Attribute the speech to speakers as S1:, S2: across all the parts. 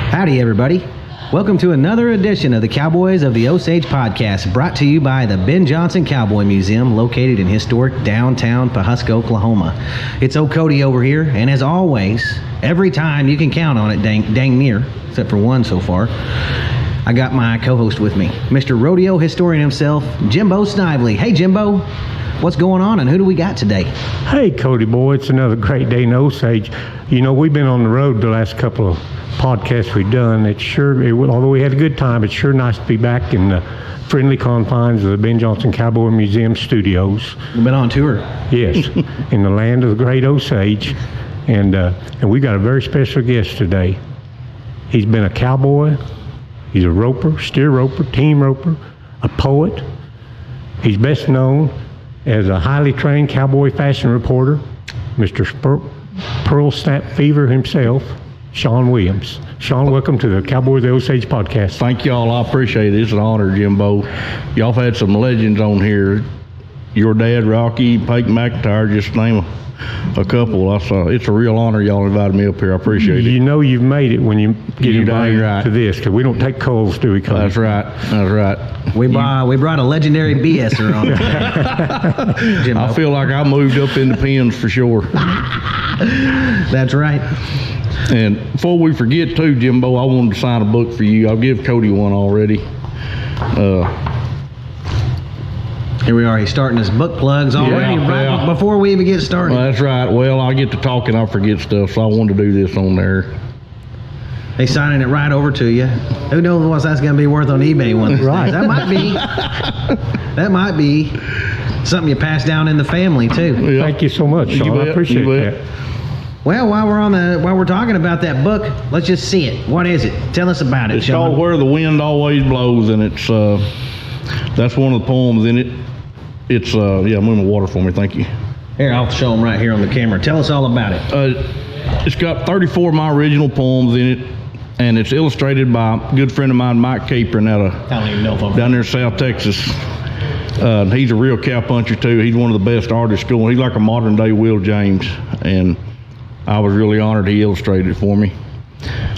S1: Howdy, everybody. Welcome to another edition of the Cowboys of the Osage podcast, brought to you by the Ben Johnson Cowboy Museum, located in historic downtown Pawhuska, Oklahoma. It's old Cody over here, and as always, every time you can count on it, dang near, except for one so far, I got my co-host with me, Mr. Rodeo Historian himself, Jimbo Snively. Hey, Jimbo, what's going on, and who do we got today?
S2: Hey, Cody boy, it's another great day in Osage. You know, we've been on the road the last couple of podcasts we've done. Although we had a good time, it's sure nice to be back in the friendly confines of the Ben Johnson Cowboy Museum studios.
S1: We've been on tour.
S2: Yes, in the land of the great Osage. And we got a very special guest today. He's been a cowboy. He's a roper, steer roper, team roper, a poet. He's best known as a highly trained cowboy fashion reporter, Mr. Pearl Snap Fever himself, Shawn Williams. Shawn, welcome to the Cowboys of the Osage podcast.
S3: Thank y'all. I appreciate it. It's an honor, Jimbo. Y'all have had some legends on here. Your dad, Rocky, Peyton McIntyre, just name a couple. It's a real honor y'all invited me up here. I appreciate it.
S2: You know you've made it when you get invited to this, because we don't take calls, do we?
S3: That's right. That's right.
S1: We brought a legendary BSer on. Jimbo.
S3: I feel like I moved up in the pens for sure.
S1: That's right.
S3: And before we forget too, Jimbo, I wanted to sign a book for you. I'll give Cody one already.
S1: Here we are. He's starting his book plugs already, before we even get started.
S3: Well, that's right. Well, I get to talking, I forget stuff, so I wanted to do this on there.
S1: They signing it right over to you. Who knows what that's going to be worth on eBay one of these days. That might be something you pass down in the family too.
S2: Yep. Thank you so much, Shawn. I appreciate that.
S1: Well, while we're talking about that book, let's just see it. What is it? Tell us about it,
S3: It's
S1: Shawn.
S3: called Where the Wind Always Blows, and it's that's one of the poems in it. It's move my water for me, thank you.
S1: Here, I'll show them right here on the camera. Tell us all about it.
S3: It's got 34 of my original poems in it, and it's illustrated by a good friend of mine, Mike Capron, down there in South Texas. He's a real cowpuncher too. He's one of the best artists going. He's like a modern day Will James, and I was really honored he illustrated it for me.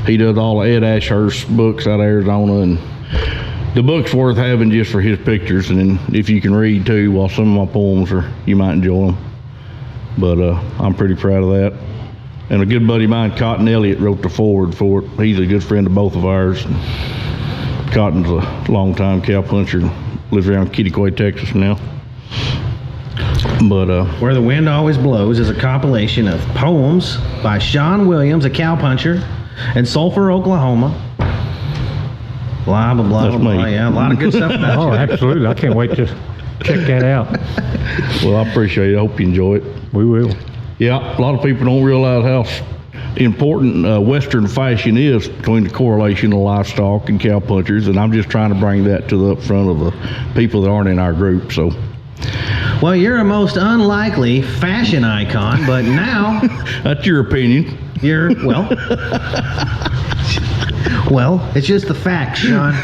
S3: He does all the Ed Ashurst books out of Arizona, and the book's worth having just for his pictures, and then if you can read too, while some of my poems you might enjoy them. But I'm pretty proud of that. And a good buddy of mine, Cotton Elliott, wrote the foreword for it. He's a good friend of both of ours. Cotton's a long-time cowpuncher, lives around Kittiquay, Texas now. But
S1: Where the Wind Always Blows is a compilation of poems by Shawn Williams, a cowpuncher, in Sulphur, Oklahoma. Blah, blah, blah,
S3: That's
S1: blah.
S3: me.
S1: Yeah, a lot of good stuff about you.
S2: Oh, absolutely. I can't wait to check that out.
S3: well, I appreciate it. I hope you enjoy it.
S2: We will.
S3: Yeah, a lot of people don't realize how important Western fashion is between the correlation of livestock and cowpunchers, and I'm just trying to bring that to the front of the people that aren't in our group. So,
S1: well, you're a most unlikely fashion icon, but now
S3: that's your opinion.
S1: Well, it's just the facts, Shawn.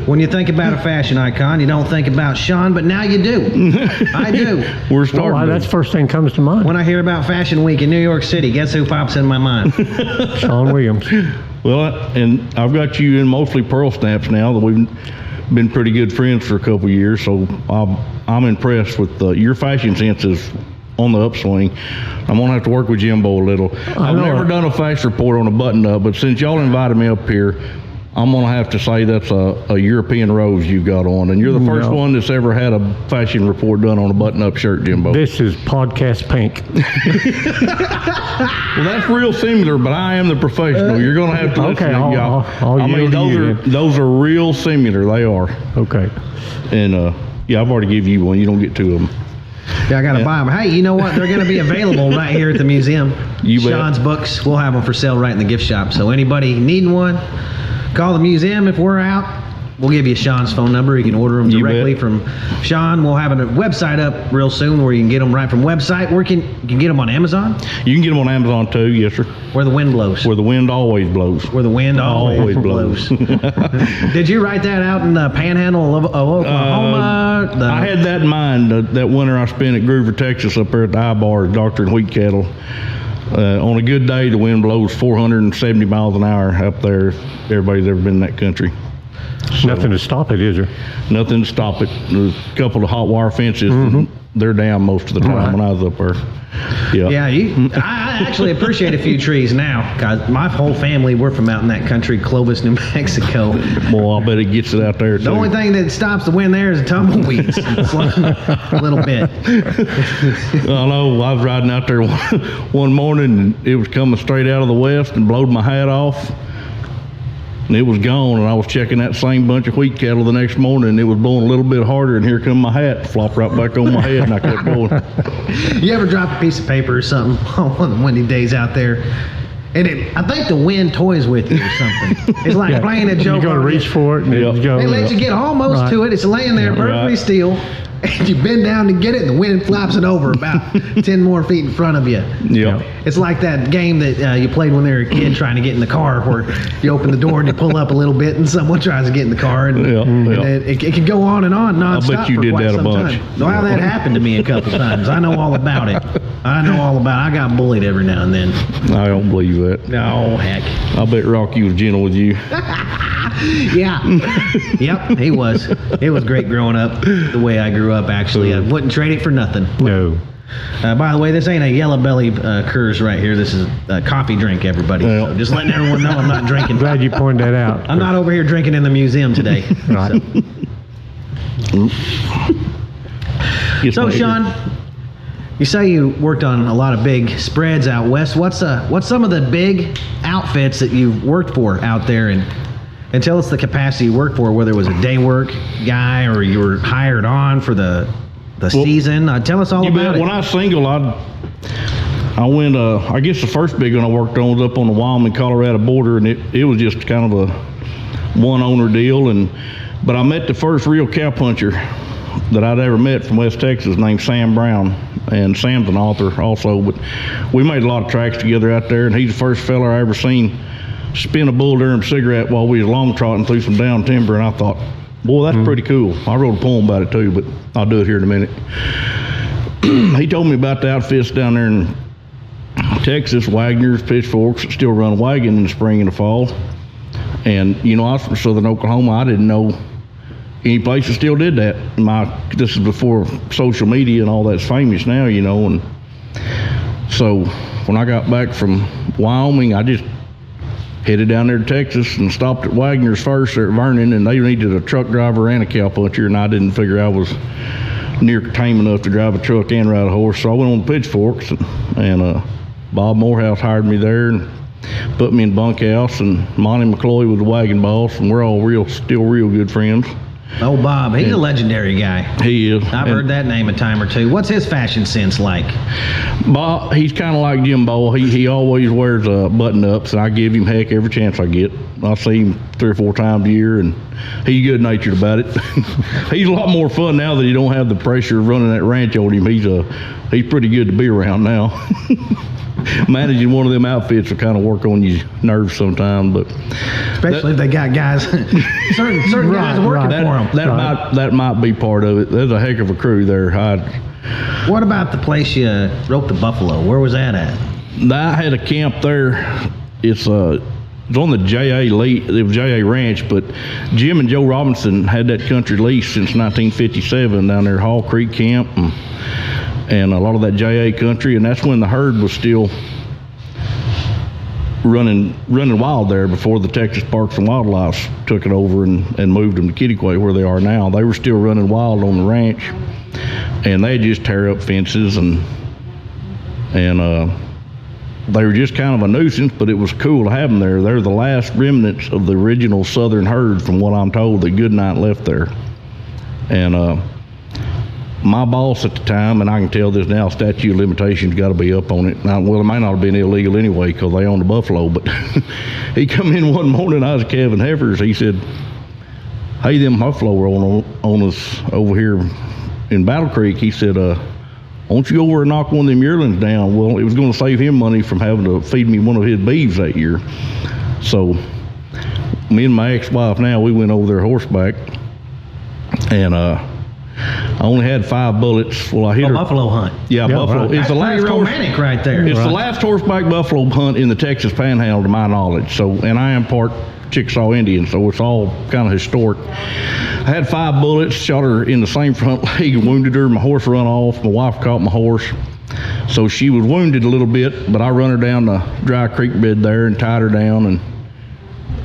S1: When you think about a fashion icon, you don't think about Shawn, but now you do. I do.
S3: We're starting.
S2: That's the first thing that comes to mind.
S1: When I hear about Fashion Week in New York City, guess who pops in my mind?
S2: Shawn Williams.
S3: Well, and I've got you in mostly Pearl Snaps now that we've been pretty good friends for a couple of years, so I'm impressed with your fashion sense is on the upswing. I'm going to have to work with Jimbo a little. I've never done a fashion report on a button-up, but since y'all invited me up here, I'm going to have to say that's a European rose you've got on, and you're the first one that's ever had a fashion report done on a button-up shirt, Jimbo.
S2: This is podcast pink.
S3: Well, that's real similar, but I am the professional. You're going to have to listen to y'all. Those are real similar. They are.
S2: Okay.
S3: And I've already given you one. You don't get two of them.
S1: Yeah, I got to buy them. Hey, you know what? They're going to be available right here at the museum. Shawn's books. We'll have them for sale right in the gift shop. So anybody needing one, call the museum if we're out. We'll give you Shawn's phone number. You can order them directly from Shawn. We'll have a website up real soon where you can get them right from website. Where you can get them on Amazon?
S3: You can get them on Amazon too, yes sir.
S1: Where the Wind Blows.
S3: Where the Wind Always Blows.
S1: Where the Wind Always Blows. Did you write that out in the panhandle of Oklahoma?
S3: I had that in mind that winter I spent at Groover, Texas, up there at the I-Bar, doctoring wheat cattle. On a good day, the wind blows 470 miles an hour up there. Everybody's ever been in that country. So,
S2: Nothing to stop it, is there?
S3: nothing to stop it. There's a couple of hot wire fences. And they're down most of the time when I was up there. Yeah.
S1: Yeah, I actually appreciate a few trees now, because my whole family, we're from out in that country, Clovis, New Mexico.
S3: Well, I bet it gets it out there, too.
S1: The only thing that stops the wind there is the tumbleweeds. It's like a little bit.
S3: I know. I was riding out there one morning, and it was coming straight out of the west and blowed my hat off. And it was gone, and I was checking that same bunch of wheat cattle the next morning, and it was blowing a little bit harder, and here come my hat, flopped right back on my head, and I kept going.
S1: You ever drop a piece of paper or something on one of the windy days out there? And I think the wind toys with you or something. It's like playing a joke.
S2: You got to reach for it. And
S1: They let you get almost to it. It's laying there perfectly still. And you bend down to get it, and the wind flaps it over about 10 more feet in front of you.
S3: Yeah.
S1: It's like that game that you played when they were a kid trying to get in the car, where you open the door and you pull up a little bit, and someone tries to get in the car. And, it can go on and on nonstop.
S3: I bet you
S1: for
S3: did
S1: quite
S3: that a
S1: some
S3: bunch.
S1: time. Well, that happened to me a couple times. I know all about it. I got bullied every now and then.
S3: I don't believe that.
S1: Oh, heck.
S3: I bet Rocky was gentle with you.
S1: Yeah. Yep, he was. It was great growing up the way I grew up, actually. I wouldn't trade it for nothing.
S2: No.
S1: By the way, this ain't a yellow belly curs right here. This is a coffee drink, everybody. So just letting everyone know I'm not drinking.
S2: Glad you pointed that out.
S1: I'm not over here drinking in the museum today.
S2: Right.
S1: So Shawn, you say you worked on a lot of big spreads out west. What's some of the big outfits that you've worked for out there, and tell us the capacity you worked for, whether it was a day work guy or you were hired on for the season. Tell us all about it.
S3: When I was single, I went, I guess the first big one I worked on was up on the Wyoming-Colorado border, and it was just kind of a one-owner deal. But I met the first real cowpuncher that I'd ever met from West Texas named Sam Brown. And Sam's an author also, but we made a lot of tracks together out there, and he's the first fella I ever seen spin a Bull Durham cigarette while we was long trotting through some down timber, and I thought, boy, that's pretty cool. I wrote a poem about it too, but I'll do it here in a minute. He told me about the outfits down there in Texas, Wagner's, Pitchforks, that still run a wagon in the spring and the fall. And, I was from southern Oklahoma. I didn't know any place that still did that. This is before social media and all that's famous now, and so when I got back from Wyoming, I just headed down there to Texas and stopped at Wagner's first there at Vernon, and they needed a truck driver and a cowpuncher, and I didn't figure I was near tame enough to drive a truck and ride a horse, so I went on the Pitchforks, and Bob Morehouse hired me there and put me in bunkhouse, and Monty McCloy was the wagon boss, and we're all still real good friends.
S1: Oh, Bob, he's a legendary guy.
S3: He is.
S1: I've heard that name a time or two. What's his fashion sense like?
S3: Bob, he's kind of like Jimbo. He always wears button-ups, and I give him heck every chance I get. I see him 3 or 4 times a year, and he's good-natured about it. He's a lot more fun now that he don't have the pressure of running that ranch on him. He's pretty good to be around now. Managing one of them outfits will kind of work on your nerves sometimes, but
S1: especially if they got guys, certain guys working for them.
S3: That might be part of it. There's a heck of a crew there.
S1: What about the place you roped the buffalo? Where was that at?
S3: I had a camp there. It's on the it was J.A. Ranch, but Jim and Joe Robinson had that country leased since 1957 down there, Hall Creek Camp, and a lot of that J.A. country, and that's when the herd was still running wild there before the Texas Parks and Wildlife took it over and moved them to Kittiquay where they are now. They were still running wild on the ranch, and they just tear up fences and they were just kind of a nuisance, but it was cool to have them there. They're the last remnants of the original southern herd, from what I'm told, that Goodnight left there. And my boss at the time, and I can tell this now, statute of limitations got to be up on it. Now, well, it might not have been illegal anyway because they own the buffalo, but he come in one morning, I was calving heifers. He said, hey, them buffalo were on us over here in Battle Creek. He said, won't you go over and knock one of them yearlings down? Well, it was going to save him money from having to feed me one of his beeves that year. So me and my ex-wife now, we went over there horseback, and I only had 5 bullets. Well, I hit her.
S1: Buffalo hunt.
S3: Yeah, buffalo.
S2: Right.
S3: It's the last
S1: romantic right there.
S3: It's the last horseback buffalo hunt in the Texas Panhandle, to my knowledge. So, and I am part Chickasaw Indian, so it's all kind of historic. I had 5 bullets, shot her in the same front leg, wounded her. My horse run off. My wife caught my horse. So she was wounded a little bit, but I run her down the dry creek bed there and tied her down. And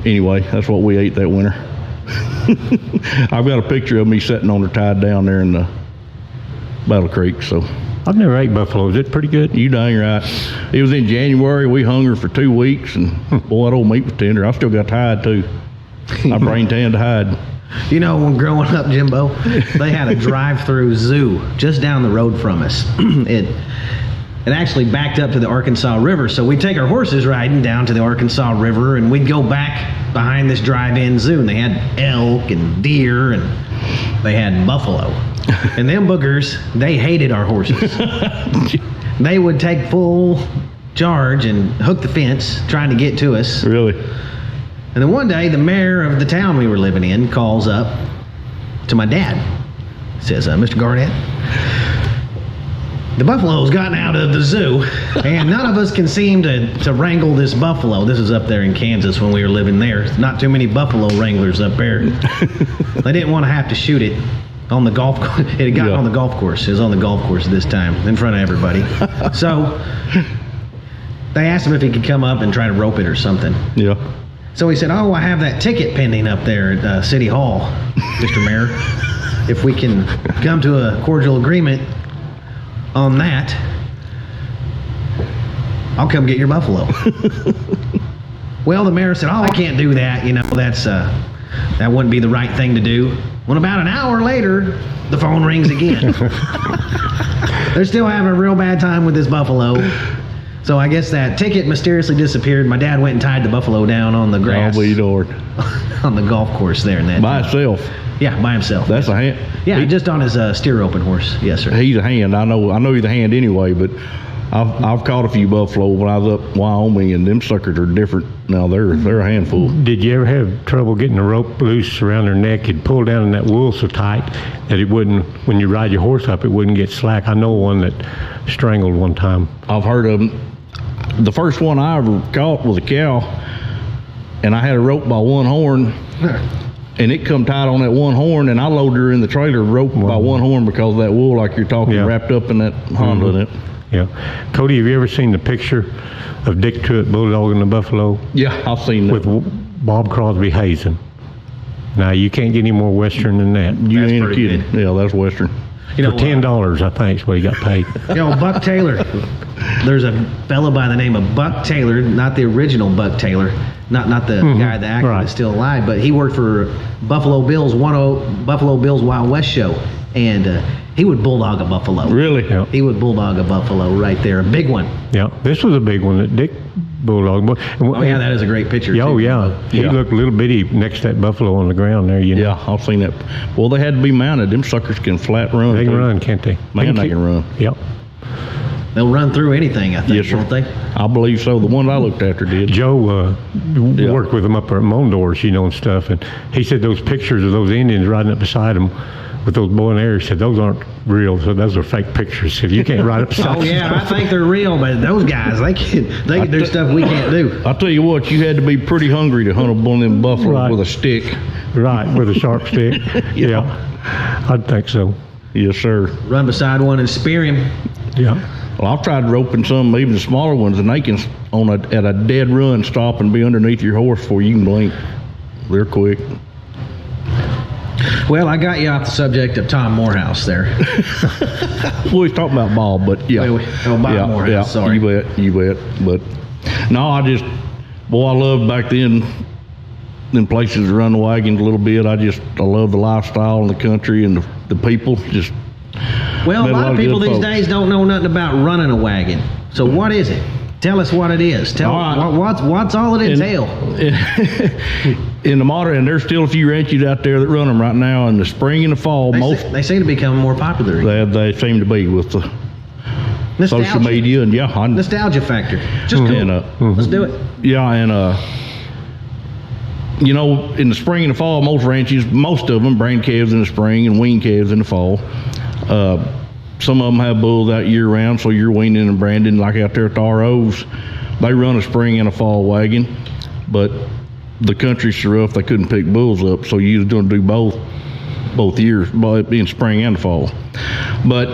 S3: anyway, that's what we ate that winter. I've got a picture of me sitting on her tied down there in the Battle Creek. So
S2: I've never ate buffalo. Is it pretty good?
S3: you dang right. It was in January. We hung her for 2 weeks, and boy, that old meat was tender. I still got the hide too. I brain tanned the hide.
S1: You know, when growing up, Jimbo, they had a drive-through zoo just down the road from us. It actually backed up to the Arkansas River, so we'd take our horses riding down to the Arkansas River, and we'd go back behind this drive-in zoo, and they had elk and deer, and they had buffalo. And them boogers, they hated our horses. They would take full charge and hook the fence, trying to get to us.
S3: Really?
S1: And then one day, the mayor of the town we were living in calls up to my dad. Says, Mr. Garnett, the buffalo's gotten out of the zoo, and none of us can seem to wrangle this buffalo. This is up there in Kansas when we were living there. Not too many buffalo wranglers up there. They didn't want to have to shoot it on the golf course. It had gotten on the golf course. It was on the golf course this time, in front of everybody. So they asked him if he could come up and try to rope it or something.
S3: Yeah.
S1: So he said, I have that ticket pending up there at City Hall, Mr. Mayor. If we can come to a cordial agreement on that, I'll come get your buffalo. Well, the mayor said, I can't do that. You know, that wouldn't be the right thing to do. When about an hour later, the phone rings again. They're still having a real bad time with this buffalo. So I guess that ticket mysteriously disappeared. My dad went and tied the buffalo down on the grass.
S3: Oh, be Lord.
S1: On the golf course there.
S3: By himself.
S1: Yeah, by himself.
S3: That's a hand.
S1: Yeah, just on his steer roping horse. Yes, sir.
S3: He's a hand. I know he's a hand anyway, but I've caught a few buffalo when I was up Wyoming, and them suckers are different. Now they're a handful.
S2: Did you ever have trouble getting the rope loose around their neck? It'd pull down in that wool so tight that it wouldn't, when you ride your horse up, it wouldn't get slack. I know one that strangled one time.
S3: I've heard of them. The first one I ever caught was a cow, and I had a rope by one horn, and it come tight on that one horn, and I loaded her in the trailer rope by one horn because of that wool, like you're talking, wrapped up in that Honda in it.
S2: Yeah. Cody, have you ever seen the picture of Dick Truitt bulldogging the buffalo?
S3: Yeah, I've seen that.
S2: With Bob Crosby hazing. Now, you can't get any more Western than that.
S3: You ain't kidding. Good. Yeah, that's Western.
S1: You know,
S2: for $10, I think, is what he got paid.
S1: You know, Buck Taylor. There's a fellow by the name of Buck Taylor, not the original Buck Taylor, not the guy, the actor that's still alive, but he worked for Buffalo Bill's Wild West show, and he would bulldog a buffalo.
S3: Really?
S2: Yeah.
S1: He would bulldog a buffalo right there, a big one.
S2: Yeah, this was a big one that Dick bulldogged.
S1: Oh yeah, that is a great picture.
S2: Oh yeah, he looked a little bitty next to that buffalo on the ground there. You know?
S3: Yeah, I've seen that. Well, they had to be mounted. Them suckers can flat run.
S2: They can run, can't they?
S3: Man, they can run.
S2: Yep.
S1: They'll run through anything, I think,
S3: yes, sir.
S1: won't they?
S3: I believe so. The one I looked after did.
S2: Joe worked with them up there at Mondor's, you know, and stuff, and he said those pictures of those Indians riding up beside him with those bow and arrows, he said those aren't real, so those are fake pictures. If you can't ride up beside
S1: Oh yeah, I think they're real, but those guys, they can do stuff we can't do.
S3: I'll tell you what, you had to be pretty hungry to hunt up one of them buffaloes with a stick.
S2: Right, with a sharp stick. Yeah, I'd think so.
S3: Yes, sir.
S1: Run beside one and spear him.
S2: Yeah.
S3: Well, I've tried roping some, even the smaller ones, and they can, at a dead run, stop and be underneath your horse before you can blink. They're quick.
S1: Well, I got you off the subject of Tom Morehouse there.
S3: We was talking about Bob, but yeah.
S1: Bob Morehouse,
S3: yeah,
S1: sorry.
S3: You bet. But, no, I loved back then, them places to run the wagons a little bit. I love the lifestyle in the country and the people.
S1: Well, a lot of people these days don't know nothing about running a wagon. So what is it? Tell us what it is. What's all it entail?
S3: In the modern, and there's still a few ranches out there that run them right now in the spring and the fall.
S1: They seem to become more popular.
S3: They seem to be with the
S1: nostalgia.
S3: Social media and
S1: nostalgia factor. Just cool. Let's do it.
S3: Yeah, and you know, in the spring and the fall, most ranches, most of them bring calves in the spring and wean calves in the fall. Some of them have bulls out year round, so you're weaning and branding. Like out there at the ROs, they run a spring and a fall wagon, but the country's so rough they couldn't pick bulls up, so you're going to do both years, in spring and fall. But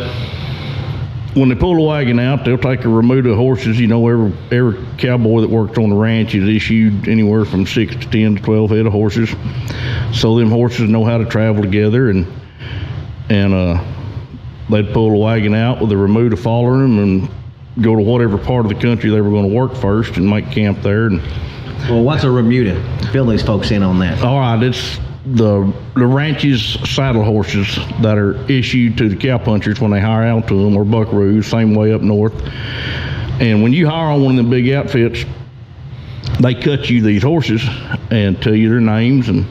S3: when they pull the wagon out, they'll take a remuda of horses. You know, every cowboy that worked on the ranch is issued anywhere from 6 to 10 to 12 head of horses. So them horses know how to travel together, and they'd pull the wagon out with a remuda following them and go to whatever part of the country they were going to work first and make camp there. And
S1: Well, what's a remuda? Fill these folks in on that.
S3: all right, it's the ranch's saddle horses that are issued to the cowpunchers when they hire out to them, or buckaroos, same way up north. And when you hire on one of them big outfits, they cut you these horses and tell you their names, and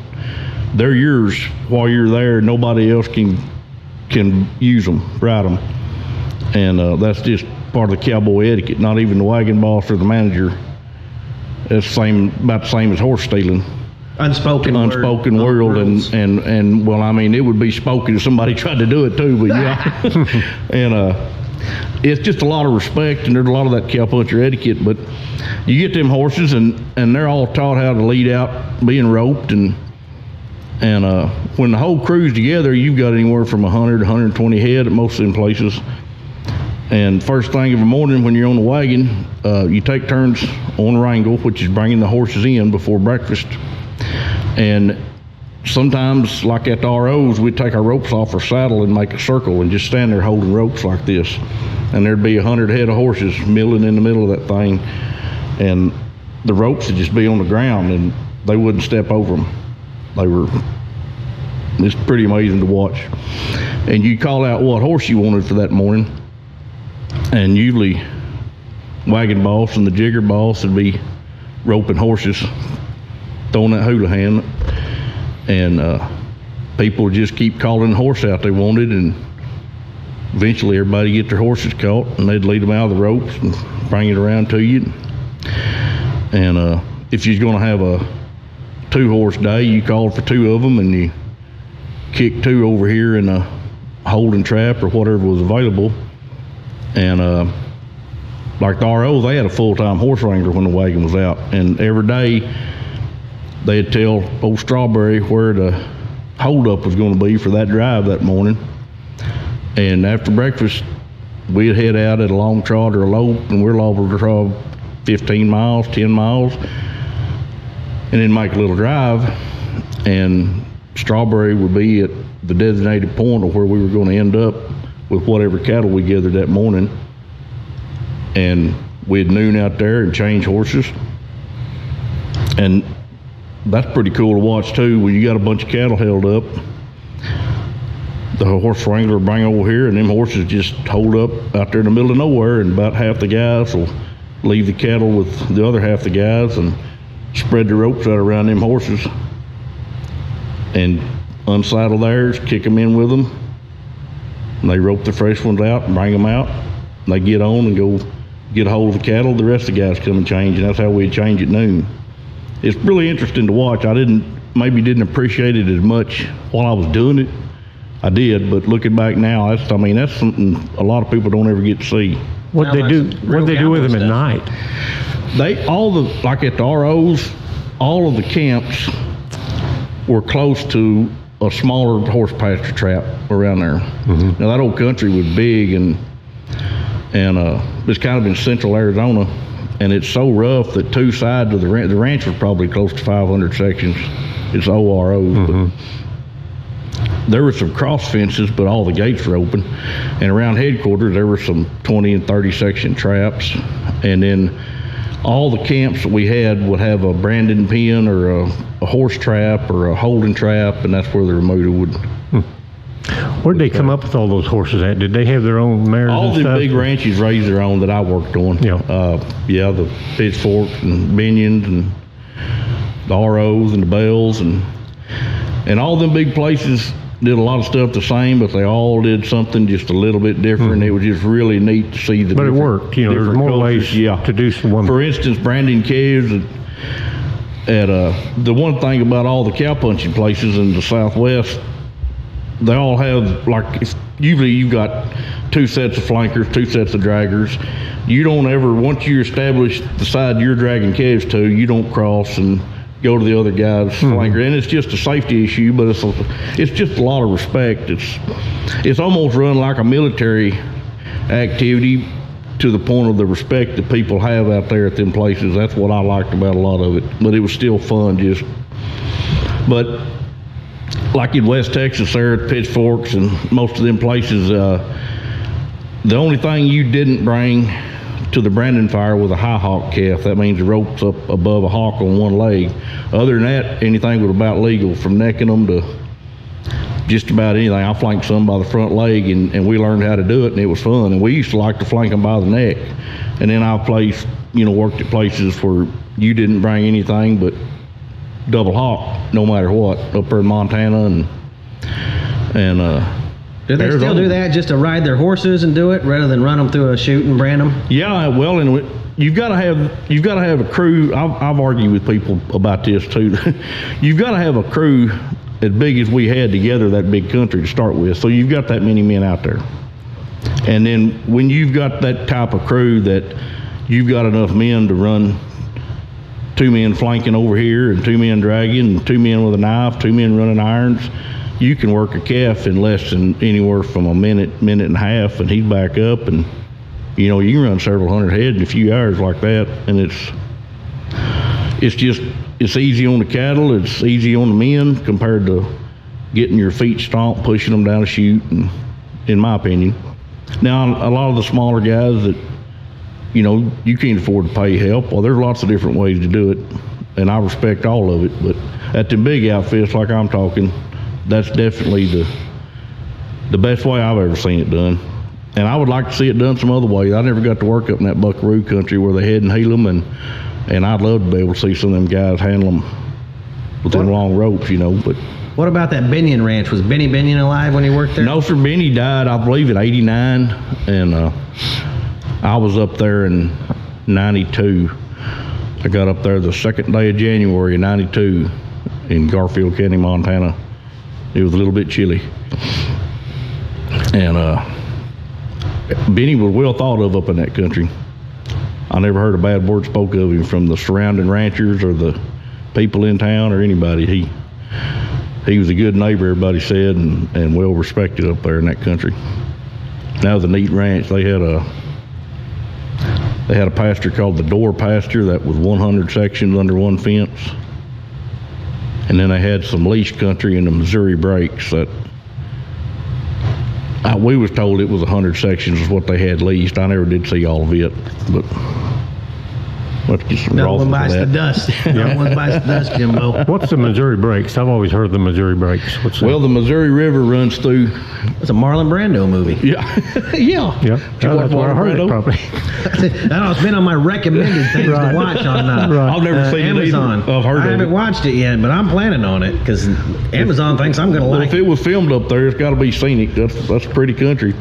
S3: they're yours while you're there. Nobody else can use them, ride them. And that's just part of the cowboy etiquette. Not even the wagon boss or the manager. It's about the same as horse stealing.
S1: Unspoken
S3: world, and well, I mean, it would be spoken if somebody tried to do it too, but yeah. And it's just a lot of respect, and there's a lot of that cowpuncher etiquette. But you get them horses, and they're all taught how to lead out being roped, and when the whole crew's together, you've got anywhere from 100 to 120 head at most of them places. And first thing in the morning when you're on the wagon, you take turns on wrangle, which is bringing the horses in before breakfast. And sometimes, like at the ROs, we'd take our ropes off our saddle and make a circle and just stand there holding ropes like this. And there'd be 100 head of horses milling in the middle of that thing. And the ropes would just be on the ground, and they wouldn't step over them. It's pretty amazing to watch. And you call out what horse you wanted for that morning, and usually wagon boss and the jigger boss would be roping horses, throwing that hula hand, and people would just keep calling the horse out they wanted, and eventually everybody get their horses caught, and they'd lead them out of the ropes and bring it around to you. And if you're going to have a 2-horse day, you called for 2 of them, and you kicked 2 over here in a holding trap or whatever was available. And like the RO, they had a full-time horse wrangler when the wagon was out, and every day they'd tell old Strawberry where the holdup was going to be for that drive that morning. And after breakfast, we'd head out at a long trot or a lope, and we're liable to trot 15 miles, 10 miles, and then make a little drive. And Strawberry would be at the designated point of where we were going to end up with whatever cattle we gathered that morning. And we'd noon out there and change horses. And that's pretty cool to watch too. When you got a bunch of cattle held up, the horse wrangler bring over here, and them horses just hold up out there in the middle of nowhere, and about half the guys will leave the cattle with the other half the guys and spread the ropes out around them horses and unsaddle theirs, kick them in with them, and they rope the fresh ones out and bring them out, and they get on and go get a hold of the cattle. The rest of the guys come and change, and that's how we'd change at noon. It's really interesting to watch. I didn't appreciate it as much while I was doing it. I did, but looking back now, that's something a lot of people don't ever get to see.
S2: What they do with them at night? Like at the ROs, all of the camps were close to a smaller horse pasture trap around there. Mm-hmm. Now that old country was big, and it's kind of in central Arizona, and it's so rough that 2 sides of the ranch was probably close to 500 sections. It's OROs, mm-hmm. But there were some cross fences, but all the gates were open. And around headquarters, there were some 20 and 30 section traps. And then all the camps that we had would have a branding pen or a horse trap or a holding trap, and that's where the remuda would. Where'd they come up with all those horses at? Did they have their own mares
S3: all
S2: and
S3: the
S2: stuff?
S3: Big ranches raised their own that I worked on.
S2: Yeah.
S3: The Pitchforks and Bennions and the ROs and the Bells and all them big places did a lot of stuff the same, but they all did something just a little bit different. Mm-hmm. It was just really neat to see the.
S2: But it worked. There's more ways to do some.
S3: For instance, branding calves at the one thing about all the cowpunching places in the Southwest, they all have, like, usually you've got 2 sets of flankers, 2 sets of draggers. You don't ever, once you establish the side you're dragging calves to, you don't cross and go to the other guy's flanker. And it's just a safety issue, but it's just a lot of respect. It's almost run like a military activity to the point of the respect that people have out there at them places. That's what I liked about a lot of it. But it was still fun, but like in West Texas there at Pitchforks and most of them places, the only thing you didn't bring to the branding fire was a high hawk calf. That means the rope's up above a hawk on one leg. Other than that, anything was about legal, from necking them to just about anything. I flanked some by the front leg, and we learned how to do it, and it was fun. And we used to like to flank them by the neck. And then I worked at places where you didn't bring anything but double hawk, no matter what, up there in Montana and
S1: do they
S3: Arizona.
S1: still do that, just to ride their horses and do it rather than run them through a chute and brand them?
S3: Yeah, well, and you've got to have a crew. I've argued with people about this too. You've got to have a crew as big as we had together, that big country to start with. So you've got that many men out there, and then when you've got that type of crew, that you've got enough men to run 2 men flanking over here and 2 men dragging and 2 men with a knife, 2 men running irons. You can work a calf in less than anywhere from a minute and a half, and he's back up, and you can run several hundred head in a few hours like that. And it's easy on the cattle, it's easy on the men compared to getting your feet stomped, pushing them down a chute, and, in my opinion. Now, a lot of the smaller guys that you can't afford to pay help, well, there's lots of different ways to do it, and I respect all of it. But at the big outfits like I'm talking, that's definitely the best way I've ever seen it done. And I would like to see it done some other way. I never got to work up in that buckaroo country where they head and heel them, and I'd love to be able to see some of them guys handle them with them long ropes, But
S1: What about that Bennion ranch? Was Bennion alive when he worked there?
S3: No, sir. Benny died, I believe, in '89, and I was up there in '92. I got up there the second day of January in '92 in Garfield County, Montana. It was a little bit chilly, and Benny was well thought of up in that country. I never heard a bad word spoke of him from the surrounding ranchers or the people in town or anybody. He was a good neighbor, everybody said, and well respected up there in that country. That was a neat ranch. They had a pasture called the Door Pasture that was 100 sections under one fence. And then they had some leash country in the Missouri breaks that we was told it was 100 sections is what they had leased. I never did see all of it, but let's get some
S1: No one
S3: Ralphie
S1: bites
S3: for
S1: the
S3: that.
S1: dust. No one bites the dust, Jimbo.
S2: What's the Missouri breaks? I've always heard the Missouri breaks. What's that?
S3: Well, the Missouri River runs through.
S1: It's a Marlon Brando movie.
S3: Yeah, yeah.
S2: Yeah, that's where I heard it
S3: Brando?
S2: probably.
S1: It's been on my recommended things to watch on
S3: I've never seen
S1: Amazon.
S3: it either. I've heard
S1: I
S3: of
S1: haven't
S3: it.
S1: watched it yet, but I'm planning on it because Amazon thinks I'm going to
S3: Well,
S1: like
S3: if
S1: it.
S3: it was filmed up there, it's got to be scenic. That's pretty country.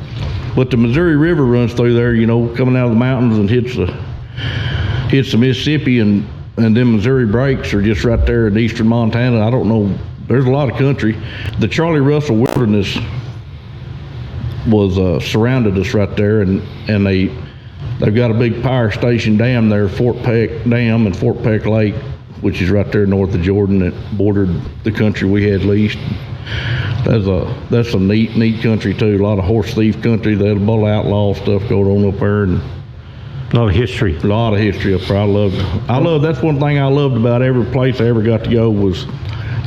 S3: But the Missouri River runs through there, coming out of the mountains and hits the Mississippi, and then Missouri breaks are just right there in eastern Montana. I don't know. There's a lot of country. The Charlie Russell Wilderness was surrounded us right there, and they've got a big power station dam there, Fort Peck Dam and Fort Peck Lake, which is right there north of Jordan that bordered the country we had leased. That's some neat country too. A lot of horse thief country. They had a bull outlaw stuff going on up there, and
S2: A lot of history.
S3: a lot of history up there. I love. That's one thing I loved about every place I ever got to go was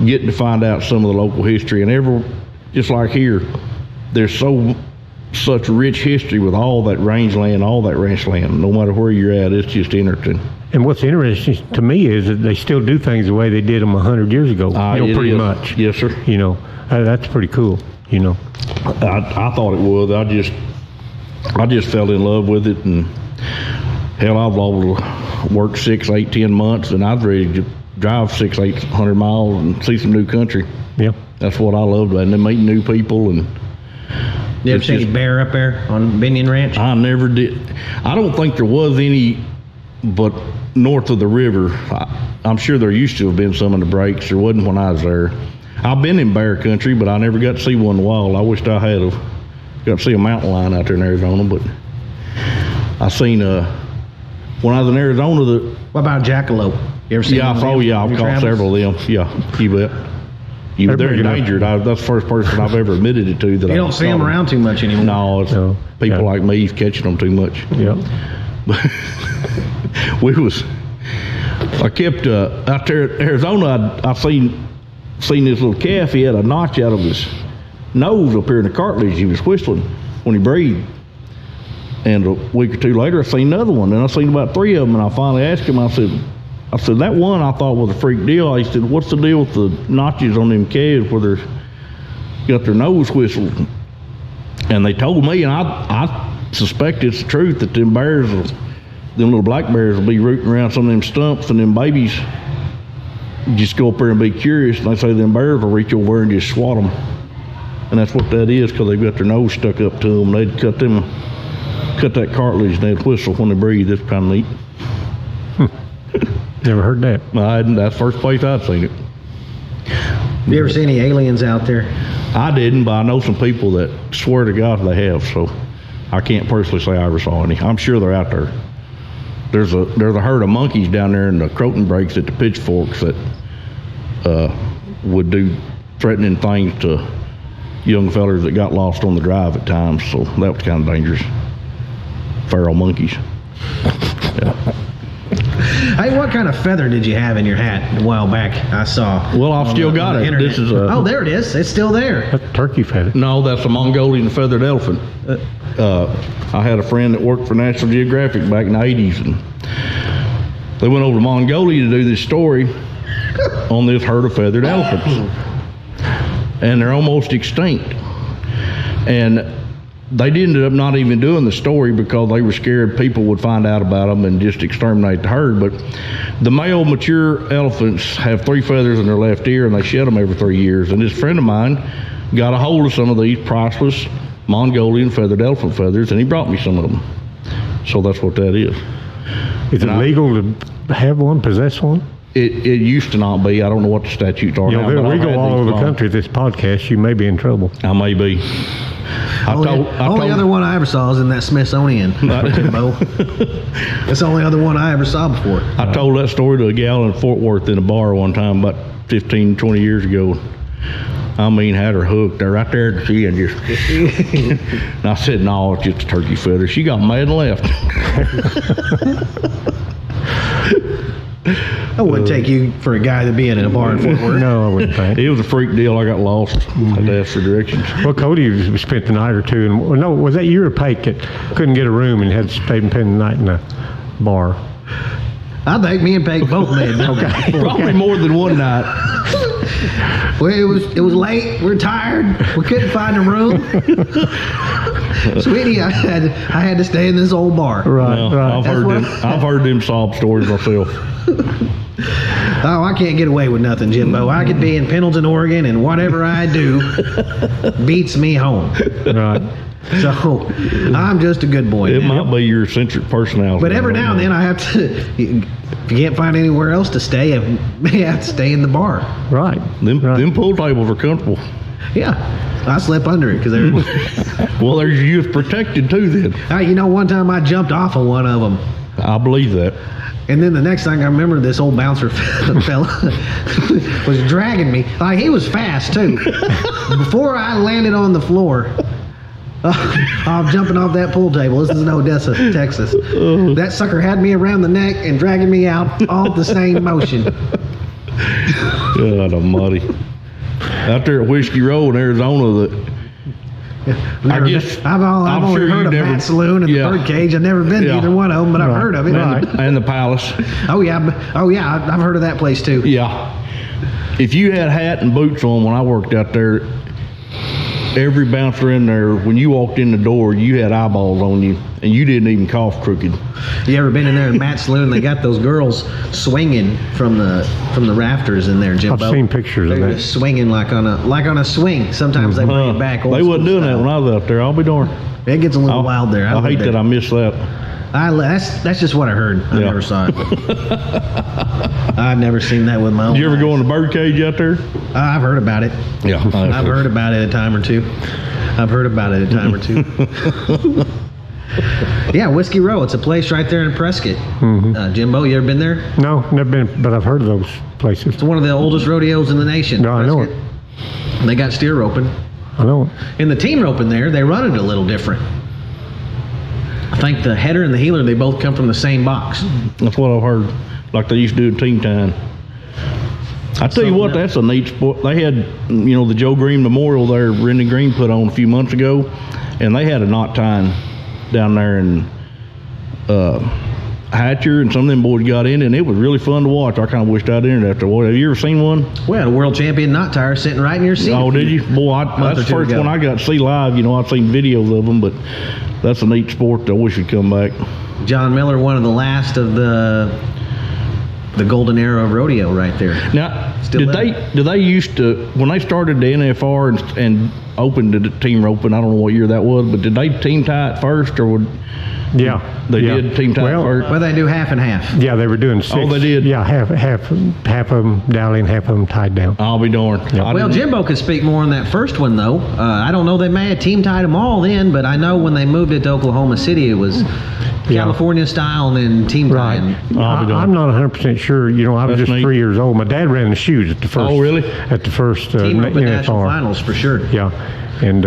S3: getting to find out some of the local history. And just like here, there's such rich history with all that rangeland, all that ranch land. No matter where you're at, it's just interesting.
S2: And what's interesting to me is that they still do things the way they did them 100 years ago.
S3: It
S2: pretty
S3: is.
S2: much.
S3: Yes, sir.
S2: That's pretty cool.
S3: I thought it was. I just fell in love with it, and hell, I've worked 6, 8, 10 months, and I'd ready to drive 600, 800 miles and see some new country.
S2: Yeah.
S3: That's what I loved, and then meeting new people. And
S1: You ever
S3: it's
S1: see any
S3: just-
S1: bear up there on Bennion Ranch?
S3: I never did. I don't think there was any, but north of the river, I'm sure there used to have been some in the breaks. There wasn't when I was there. I've been in bear country, but I never got to see one in the wild. I wished I had got to see a mountain lion out there in Arizona, but I seen when I was in Arizona.
S1: What about jackalope? You ever seen?
S3: Yeah, I've caught several of them. Yeah, you bet. They're endangered. That's the first person I've ever admitted it to. That
S1: you don't see them around too much anymore.
S3: No, it's people like me catching them too much.
S2: Yeah.
S3: I kept out there in Arizona. I seen this little calf. He had a notch out of his nose up here in the cartilage. He was whistling when he breathed. And a week or two later, I seen another one. And I seen about 3 of them. And I finally asked him. I said, that one I thought was a freak deal. He said, what's the deal with the notches on them calves where they're got their nose whistled? And they told me, and I suspect it's the truth, that them little black bears will be rooting around some of them stumps, and them babies just go up there and be curious, and they say them bears will reach over and just swat them. And that's what that is, because they've got their nose stuck up to them. They'd cut that cartilage and they'd whistle when they breathe. It's kind of neat.
S2: Never heard that.
S3: That's the first place I'd seen it.
S1: You ever see any aliens out there?
S3: I didn't, but I know some people that swear to God they have, so I can't personally say I ever saw any. I'm sure they're out there. There's a herd of monkeys down there in the Croton breaks at the Pitchforks that would do threatening things to young fellers that got lost on the drive at times, so that was kind of dangerous. Feral monkeys. Yeah.
S1: Hey, what kind of feather did you have in your hat a while back? I saw.
S3: Well, I've still got it.
S1: Internet.
S3: This is
S1: oh, there it is. It's still there.
S2: That's turkey feather.
S3: No, that's a Mongolian feathered elephant. I had a friend that worked for National Geographic back in the 80s, and they went over to Mongolia to do this story on this herd of feathered elephants. And they're almost extinct. And they ended up not even doing the story because they were scared people would find out about them and just exterminate the herd. But the male mature elephants have 3 feathers in their left ear, and they shed them every 3 years. And this friend of mine got a hold of some of these priceless Mongolian feathered elephant feathers, and he brought me some of them. So that's what that is.
S2: Is it legal to have one, possess one?
S3: It used to not be. I don't know what the statutes are now.
S2: We go all over the country with this podcast. You may be in trouble.
S3: I may be.
S1: Only other one I ever saw was in that Smithsonian. Jimbo. That's the only other one I ever saw before.
S3: I told that story to a gal in Fort Worth in a bar one time about 15, 20 years ago. I mean, had her hooked. They're right there at the chin, just. And I said, no, it's just a turkey feather. She got mad and left.
S1: I wouldn't take you for a guy to be in a bar in Fort Worth.
S2: No, I wouldn't think.
S3: It was a freak deal. I got lost. I had to ask for directions.
S2: Well, Cody spent the night or two. No, was that you or Pate that couldn't get a room and had to stay and spend the night in a bar?
S1: I think me and Pate both made it.
S2: Okay.
S3: Probably more than one night.
S1: Well, it was late. We're tired. We couldn't find a room. Sweetie, I had to stay in this old bar.
S2: Right,
S3: well,
S2: right.
S3: I've heard them sob stories myself.
S1: Oh, I can't get away with nothing, Jimbo. I could be in Pendleton, Oregon, and whatever I do beats me home.
S2: Right.
S1: So I'm just a good boy.
S3: It might be your eccentric personality.
S1: But every now and then I have to. If you can't find anywhere else to stay, I may have to stay in the bar.
S2: Right.
S3: Them pool tables are comfortable.
S1: Yeah, I slept under it because they're.
S3: Well, there's youth protected too. Then.
S1: You know, one time I jumped off of one of them.
S3: I believe that.
S1: And then the next thing I remember, this old bouncer fella was dragging me. Like, he was fast too. Before I landed on the floor, I'm jumping off that pool table. This is in Odessa, Texas. That sucker had me around the neck and dragging me out all the same motion.
S3: God almighty. Out there at Whiskey Row in Arizona,
S1: I've only heard of Matt Saloon and the Birdcage. I've never been to either one of them, but I've heard of it.
S3: And the Palace.
S1: Oh yeah, I've heard of that place too.
S3: Yeah. If you had hat and boots on when I worked out there, every bouncer in there, when you walked in the door, you had eyeballs on you, and you didn't even cough crooked.
S1: You ever been in there in Matt Saloon? They got those girls swinging from the rafters in there, Jimbo.
S2: I've seen pictures of that.
S1: They're just swinging like on a swing. Sometimes they bring it back.
S3: They wasn't doing that when I was out there. I'll be darned.
S1: It gets a little wild there.
S3: I hate that I missed that.
S1: That's just what I heard. I never saw it. I've never seen that with my own
S3: Did you ever
S1: eyes.
S3: go in the bird cage out there?
S1: I've heard about it.
S3: Yeah.
S1: I've heard about it a time or two. Yeah, Whiskey Row. It's a place right there in Prescott. Jimbo, you ever been there?
S2: No, never been, but I've heard of those places.
S1: It's one of the oldest rodeos in the nation.
S2: No, I know it.
S1: They got steer roping.
S2: I know it.
S1: In the team roping there, they run it a little different. I think the header and the heeler, they both come from the same box.
S3: That's what I've heard. Like they used to do at team time. I tell you what, that's a neat sport. They had, the Joe Green Memorial there, Rennie Green put on a few months ago, and they had a knot tying down there in Hatcher, and some of them boys got in, and it was really fun to watch. I kind of wished I'd entered after a while. Have you ever seen one?
S1: We had a world champion knot tire sitting right in your seat.
S3: Oh, did you? Boy, that's the first one I got to see live. I've seen videos of them, but that's a neat sport that I wish would come back.
S1: John Miller, one of the last of the golden era of rodeo right there.
S3: Now, did they used to, when they started the NFR and opened the team roping, I don't know what year that was, but did they team tie it first, or would they did team tie it first?
S1: Well, they do half and half.
S2: Yeah, they were doing 6.
S3: Oh, they did?
S2: Yeah, half of them dialing, half of them tied down.
S3: I'll be darned.
S2: Yeah.
S1: Well, Jimbo could speak more on that first one, though. I don't know, they may have team tied them all then, but I know when they moved it to Oklahoma City, it was California style and then team tying.
S2: Right. I'm not 100% sure. I was just 3 years old. My dad ran the shoes at the first.
S3: Oh, really?
S2: At the first
S1: team roping national
S2: NFR.
S1: finals for sure.
S2: Yeah, and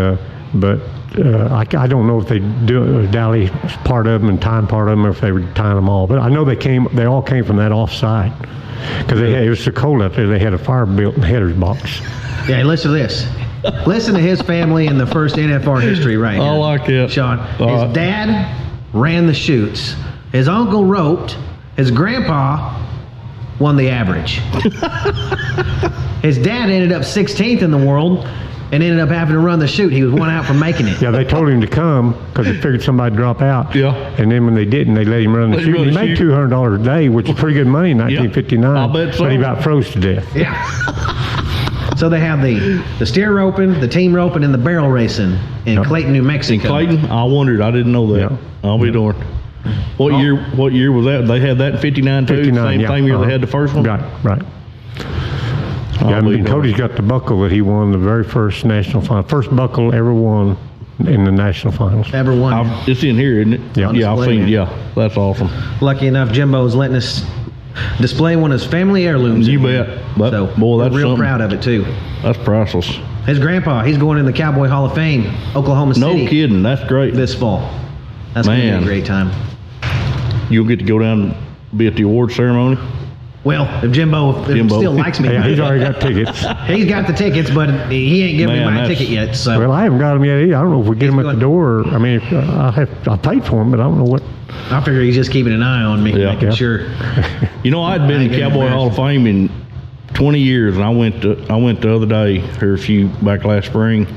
S2: but I don't know if they do dally part of them and time part of them, or if they were tying them all. But I know they all came from that offside because it was so cold out there. They had a fire built in the header's box.
S1: Yeah, listen to this. Listen to his family in the first NFR history right here.
S3: I like it.
S1: Shawn, his dad ran the chutes. His uncle roped. His grandpa won the average. His dad ended up 16th in the world and ended up having to run the chute. He was one out from making it.
S2: Yeah, they told him to come because they figured somebody'd drop out.
S3: Yeah.
S2: And then when they didn't, they let him run the chute. He made $200 a day, which is pretty good money in 1959.
S3: I bet so.
S2: But he about froze to death.
S1: Yeah. So they have the steer roping, the team roping, and the barrel racing in Clayton, New Mexico.
S3: In Clayton? I wondered. I didn't know that.
S2: Yeah.
S3: I'll be darned. What year was that? They had that in 59 too?
S2: 59,
S3: Same year they had the first one?
S2: Right. Yeah, and Cody's got the buckle that he won the very first national final. First buckle ever won in the national finals.
S1: Ever won.
S3: It's in here, isn't it?
S2: Yeah.
S3: I've seen it. Yeah, that's awesome.
S1: Lucky enough, Jimbo's letting us display one of his family heirlooms.
S3: You
S1: in
S3: bet.
S1: here.
S3: But,
S1: So
S3: boy, that's
S1: we're real
S3: something.
S1: proud of it too.
S3: That's priceless.
S1: His grandpa, he's going in the Cowboy Hall of Fame, Oklahoma
S3: No
S1: City.
S3: kidding. That's great.
S1: This fall. That's going to be a
S3: Man.
S1: great time.
S3: You'll get to go down and be at the award ceremony.
S1: Well, if Jimbo still likes me,
S2: Yeah, he's already got tickets.
S1: he's got the tickets, but he ain't given me
S3: Man,
S1: my
S3: that's-
S1: ticket yet. So
S2: Well, I haven't got them yet either. I don't know if we get them at the
S1: going-
S2: door. I mean, I paid for them, but I don't know what.
S1: I figure he's just keeping an eye on me,
S3: Yeah.
S1: making
S2: Yeah.
S1: sure.
S3: I'd been in
S1: get
S3: Cowboy Hall of Fame in 20 years, and I went the other day here back last spring,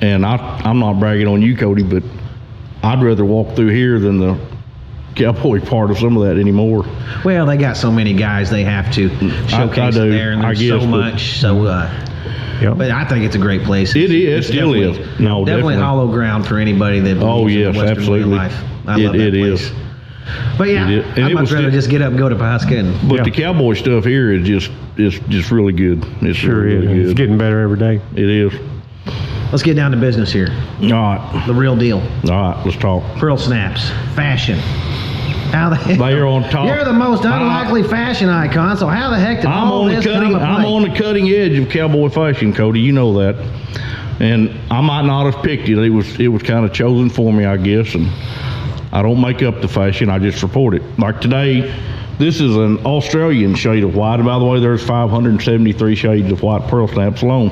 S3: and I'm not bragging on you, Cody, but I'd rather walk through here than the Cowboy part of some of that anymore.
S1: Well, they got so many guys they have to showcase
S3: do,
S1: it there, and
S3: I
S1: there's
S3: guess,
S1: so
S3: but-
S1: much. So,
S2: Yeah.
S1: but I think it's a great place.
S3: It is,
S1: It's
S3: still is.
S1: definitely-
S3: No,
S1: definitely
S3: definitely.
S1: hollow ground for anybody that
S3: Oh,
S1: believes in
S3: yes,
S1: the Western way of
S3: absolutely.
S1: life. I love that
S3: It
S1: place.
S3: is.
S1: But yeah,
S3: It is. And
S1: I'd
S3: it
S1: much
S3: was
S1: rather
S3: just-
S1: just get up and go to Pahusca and
S3: But
S2: Yeah.
S3: the Cowboy stuff here is just really good. It's
S2: Sure
S3: really,
S2: is.
S3: really
S2: It's
S3: good.
S2: getting better every day.
S3: It is.
S1: let's get down to business here.
S3: All right.
S1: The real deal.
S3: All right. Let's talk.
S1: Pearl snaps, fashion. How the heck?
S3: They are on top.
S1: You're the most unlikely fashion icon. So how the heck did all this come to play?
S3: I'm on the cutting edge of cowboy fashion, Cody. You know that. And I might not have picked it. It was kind of chosen for me, I guess. And I don't make up the fashion. I just report it. Like today, this is an Australian shade of white. And by the way, there's 573 shades of white pearl snaps alone.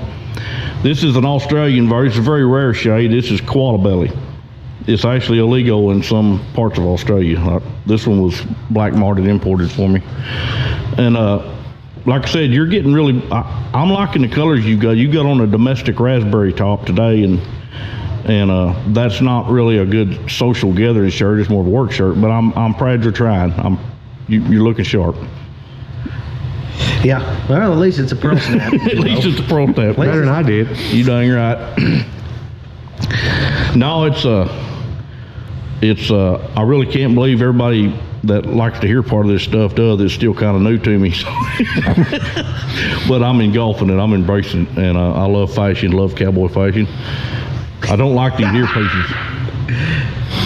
S3: This is an Australian version. It's a very rare shade. This is koala belly. It's actually illegal in some parts of Australia. This one was black market imported for me. And like I said, you're getting really, I'm liking the colors you got. You got on a domestic raspberry top today, and that's not really a good social gathering shirt. It's more of a work shirt, but I'm proud you're trying. You're looking sharp.
S1: Yeah. Well, at least it's a pearl snap.
S3: At least it's a pearl snap.
S2: Better than I did.
S3: You dang right. No, it's I really can't believe everybody that likes to hear part of this stuff does. It's still kind of new to me. But I'm engulfing it. I'm embracing it. And I love fashion, love cowboy fashion. I don't like these earpieces.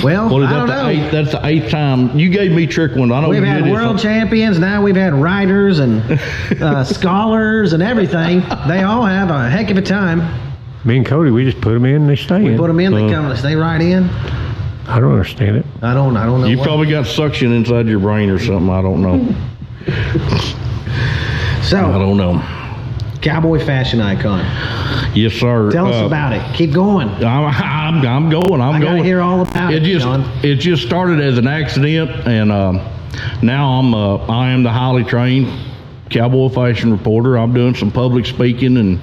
S1: Well,
S3: What is
S1: I don't know.
S3: That's the 8th time. You gave me trick one. I know
S1: We've
S3: you
S1: had
S3: did
S1: world
S3: this.
S1: champions. Now we've had writers and scholars and everything. They all have a heck of a time.
S2: Me and Cody, we just put them in and they stay
S1: We
S2: in.
S1: put them in, they come, stay right in.
S2: I don't understand it.
S1: I don't know.
S3: You
S1: what.
S3: probably got suction inside your brain or something. I don't know.
S1: So,
S3: I don't know.
S1: cowboy fashion icon.
S3: Yes, sir.
S1: Tell us about it. Keep going.
S3: I'm going.
S1: I gotta
S3: going.
S1: hear all about it, Shawn.
S3: It just started as an accident, and now I am the highly trained cowboy fashion reporter. I'm doing some public speaking and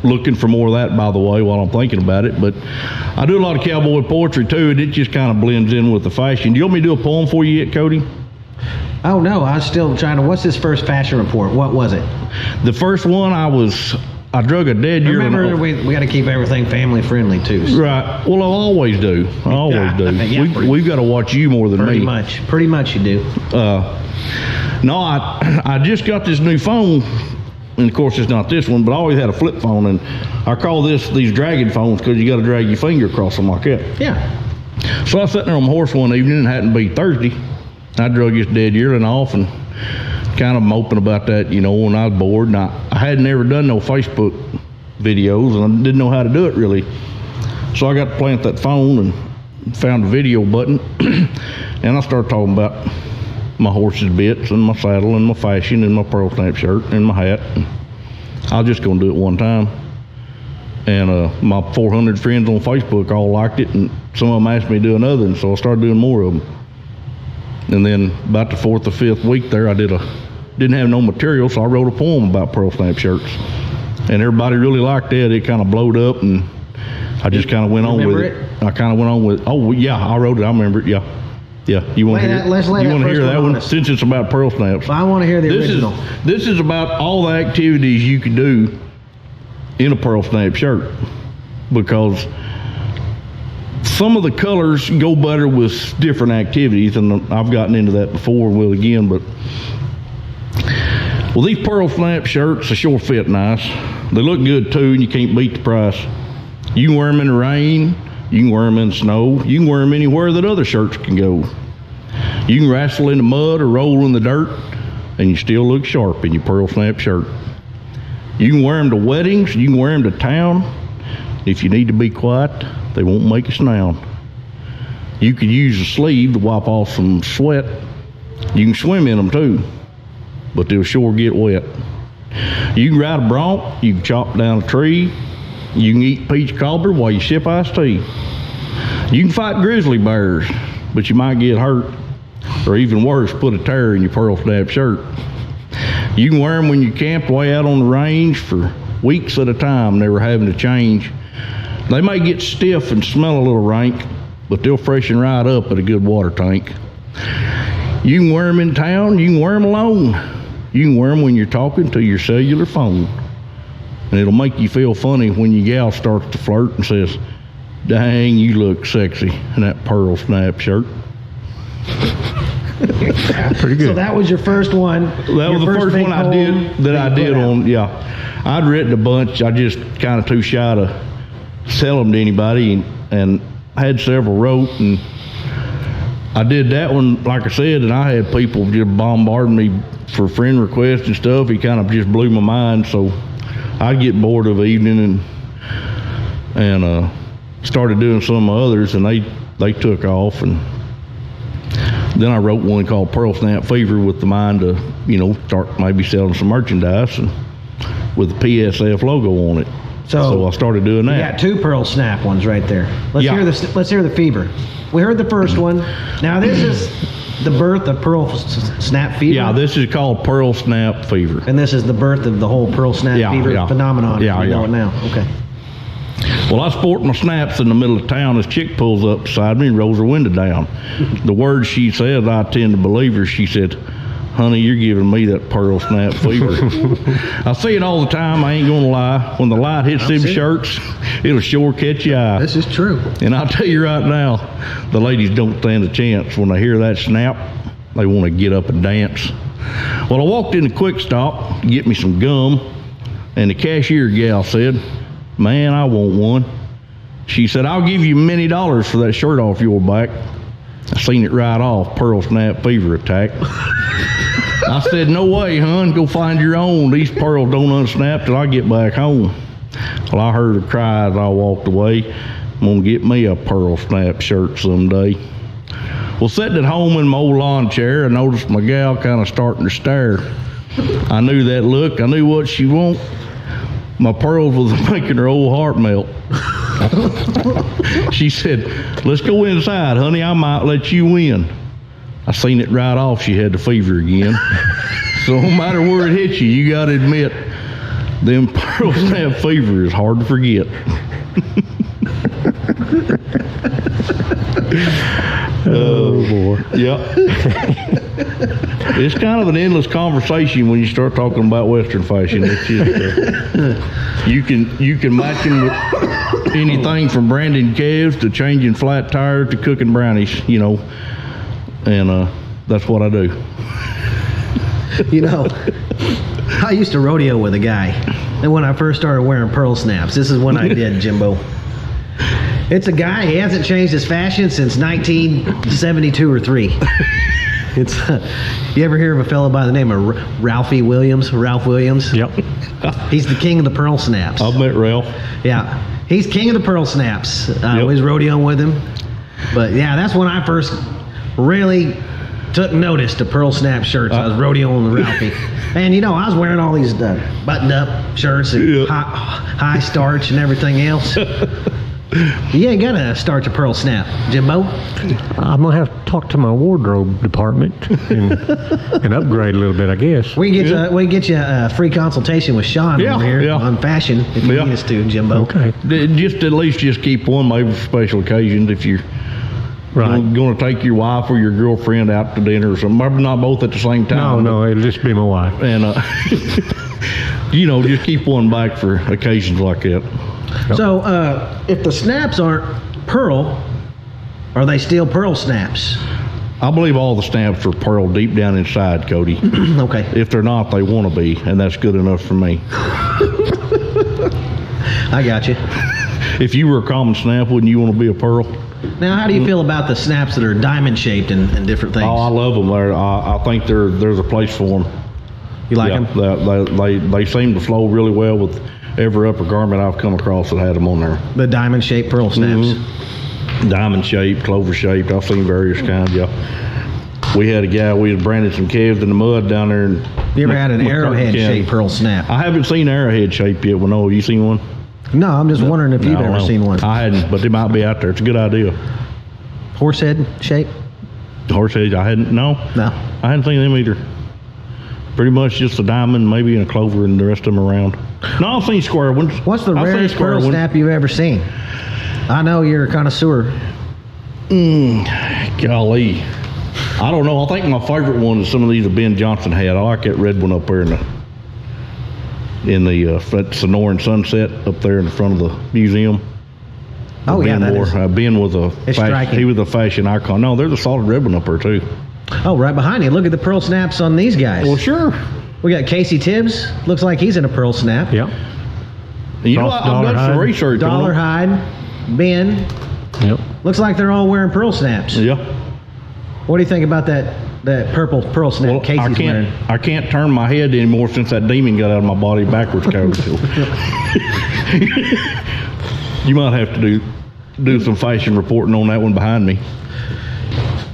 S3: looking for more of that, by the way, while I'm thinking about it. But I do a lot of cowboy poetry too, and it just kind of blends in with the fashion. Do you want me to do a poem for you yet, Cody?
S1: Oh no, I was still trying to. What's this first fashion report? What was it?
S3: The first one I drug a dead year.
S1: Remember, we got to keep everything family friendly too. So
S3: Right. Well, I always do. I always do.
S1: Yeah,
S3: We've got to watch you more than
S1: pretty
S3: me.
S1: much you do.
S3: No, I just got this new phone, and of course it's not this one, but I always had a flip phone, and I call these dragging phones because you got to drag your finger across them like that.
S1: Yeah.
S3: So I was sitting there on my horse one evening, and it happened to be Thursday. I drug this dead yearling off and kind of moping about that, when I was bored. And I hadn't ever done no Facebook videos, and I didn't know how to do it really. So I got to plant that phone and found the video button, and I started talking about my horse's bits and my saddle and my fashion and my pearl snap shirt and my hat. And I was just going to do it one time. And my 400 friends on Facebook all liked it, and some of them asked me to do another, and so I started doing more of them. And then about the 4th or 5th week there, I didn't have no material, so I wrote a poem about pearl snap shirts. And everybody really liked that. It kind of blowed up, and I just kind of went on with it. I kind of went on with, oh yeah, I wrote it. I remember it. Yeah. You want to hear?
S1: Let's lay
S3: you
S1: that
S3: want to
S1: first
S3: hear that
S1: one
S3: one?
S1: on us.
S3: Since it's about pearl snaps.
S1: Well, I want to hear the original.
S3: This is about all the activities you could do in a pearl snap shirt, because some of the colors go better with different activities, and I've gotten into that before and will again. But well, these pearl snap shirts, they sure fit nice. They look good too, and you can't beat the price. You can wear them in the rain, you can wear them in the snow, you can wear them anywhere that other shirts can go. You can wrestle in the mud or roll in the dirt, and you still look sharp in your pearl snap shirt. You can wear them to weddings, you can wear them to town. If you need to be quiet, they won't make a sound. You could use a sleeve to wipe off some sweat. You can swim in them too, but they'll sure get wet. You can ride a bronc, you can chop down a tree, you can eat peach cobbler while you sip iced tea. You can fight grizzly bears, but you might get hurt, or even worse, put a tear in your pearl snap shirt. You can wear them when you camped way out on the range for weeks at a time, never having to change. They may get stiff and smell a little rank, but they'll freshen right up at a good water tank. You can wear them in town, you can wear them alone. You can wear them when you're talking to your cellular phone. And it'll make you feel funny when your gal starts to flirt and says, "Dang, you look sexy in that pearl snap shirt."
S2: Pretty good.
S1: So that was your first one.
S3: That was the first one I did on, yeah. I'd written a bunch. I just kind of too shy to sell them to anybody, and had several wrote, and I did that one, like I said, and I had people just bombarding me for friend requests and stuff. It kind of just blew my mind, so I'd get bored of the evening and started doing some of my others, and they took off. And then I wrote one called Pearl Snap Fever with the mind to, start maybe selling some merchandise and with the PSF logo on it. So I started doing that.
S1: You got two pearl snap ones right there. Let's hear the fever. We heard the first one. Now this is the birth of pearl snap fever.
S3: Yeah, this is called Pearl Snap Fever.
S1: And this is the birth of the whole pearl snap fever phenomenon.
S3: Yeah,
S1: you know it now. Okay.
S3: Well, I sport my snaps in the middle of town. This chick pulls up beside me and rolls her window down. The words she says, I tend to believe her. She said, honey, you're giving me that pearl snap fever. I see it all the time. I ain't gonna lie. When the light hits them shirts, it'll sure catch your eye.
S1: This is true.
S3: And I'll tell you right now, the ladies don't stand a chance. When they hear that snap, they want to get up and dance. Well, I walked in the Quick Stop to get me some gum, and the cashier gal said, man, I want one. She said, I'll give you many dollars for that shirt off your back. I seen it right off, pearl snap fever attack. I said, no way, hon, go find your own. These pearls don't unsnap till I get back home. Well, I heard her cry as I walked away. I'm gonna get me a pearl snap shirt someday. Well, sitting at home in my old lawn chair, I noticed my gal kind of starting to stare. I knew that look. I knew what she want. My pearls was making her old heart melt. She said, let's go inside, honey. I might let you in. I seen it right off. She had the fever again. So no matter where it hits you, you got to admit, them pearl snap fever is hard to forget.
S2: Oh, boy.
S3: Yeah. It's kind of an endless conversation when you start talking about Western fashion. It's just, you can match them with anything from branding calves to changing flat tires to cooking brownies, you know, and that's what I do.
S1: You know, I used to rodeo with a guy, and when I first started wearing pearl snaps, this is when I did, Jimbo. It's a guy, he hasn't changed his fashion since 1972 or 3. It's you ever hear of a fellow by the name of Ralphie Williams? Ralph Williams?
S2: Yep.
S1: He's the king of the pearl snaps.
S3: I've met Ralph.
S1: Yeah, he's king of the pearl snaps. I was rodeoing with him. But yeah, that's when I first really took notice to pearl snap shirts. I was rodeoing with Ralphie. And you know, I was wearing all these buttoned up shirts and high starch and everything else. You ain't gotta start your pearl snap, Jimbo.
S2: I'm gonna have to talk to my wardrobe department and upgrade a little bit, I guess.
S1: We can get you a free consultation with Shawn over here on fashion if you need us to, Jimbo.
S2: Okay.
S3: Just at least keep one maybe for special occasions if you're going to take your wife or your girlfriend out to dinner or something. Maybe not both at the same time.
S2: No, it'll just be my wife.
S3: And you know, just keep one back for occasions like that.
S1: So, if the snaps aren't pearl, are they still pearl snaps?
S3: I believe all the snaps are pearl deep down inside, Cody.
S1: Okay.
S3: If they're not, they want to be, and that's good enough for me.
S1: I got you.
S3: If you were a common snap, wouldn't you want to be a pearl?
S1: Now, how do you feel about the snaps that are diamond shaped and different things?
S3: Oh, I love them. I think there's a place for them.
S1: You like them?
S3: They seem to flow really well with every upper garment I've come across that had them on there.
S1: The diamond shaped pearl snaps.
S3: Mm-hmm. Diamond shaped, clover shaped. I've seen various kinds. Yeah. We had a guy. We had branded some calves in the mud down there.
S1: You ever had an arrowhead shaped pearl snap?
S3: I haven't seen arrowhead shape yet. Well, no, have you seen one?
S1: No, I'm just wondering if you've ever seen one.
S3: I hadn't, but they might be out there. It's a good idea.
S1: Horsehead shape?
S3: Horsehead, I hadn't. No, I hadn't seen them either. Pretty much just a diamond, maybe in a clover, and the rest of them around. No, I've seen square ones.
S1: What's the rarest pearl snap you've ever seen? I know you're a connoisseur.
S3: Golly. I don't know. I think my favorite one is some of these that Ben Johnson had. I like that red one up there in the Sonoran Sunset up there in the front of the museum.
S1: Oh,
S3: Ben
S1: yeah,
S3: Ben was he was a fashion icon. No, there's a solid red one up there too.
S1: Oh, right behind you. Look at the pearl snaps on these guys.
S3: Well, sure.
S1: We got Casey Tibbs. Looks like he's in a pearl snap.
S2: Yep.
S3: You know, I've done some research on
S1: Dollar Hide, Ben.
S2: Yep.
S1: Looks like they're all wearing pearl snaps.
S3: Yeah.
S1: What do you think about that purple pearl snap Casey's wearing?
S3: I can't turn my head anymore since that demon got out of my body backwards. You might have to do some fashion reporting on that one behind me.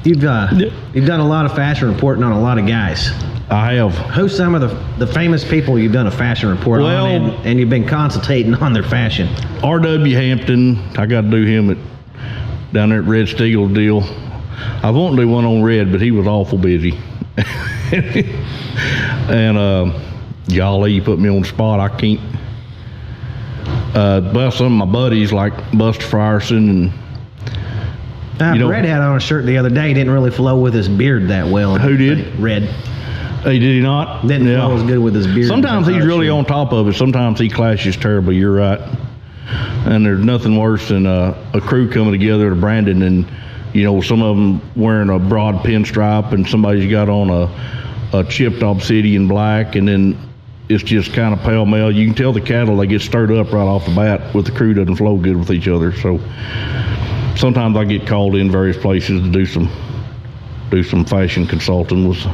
S1: You've done a lot of fashion reporting on a lot of guys.
S3: I have.
S1: Who's some of the famous people you've done a fashion report on and you've been consultating on their fashion?
S3: R.W. Hampton, I got to do him down there at Red Steagall deal. I won't do one on Red, but he was awful busy. And golly, you put me on the spot. I can't. Well, some of my buddies like Buster Frierson and
S1: Red had on a shirt the other day. Didn't really flow with his beard that well.
S3: Who did?
S1: Red.
S3: Hey, did he not?
S1: Didn't flow as good with his beard.
S3: Sometimes he's really on top of it. Sometimes he clashes terribly. You're right. And there's nothing worse than a crew coming together to Brandon, and some of them wearing a broad pinstripe, and somebody's got on a chipped obsidian black, and then it's just kind of pale-male. You can tell the cattle, they get stirred up right off the bat with the crew doesn't flow good with each other. So sometimes I get called in various places to do some fashion consulting with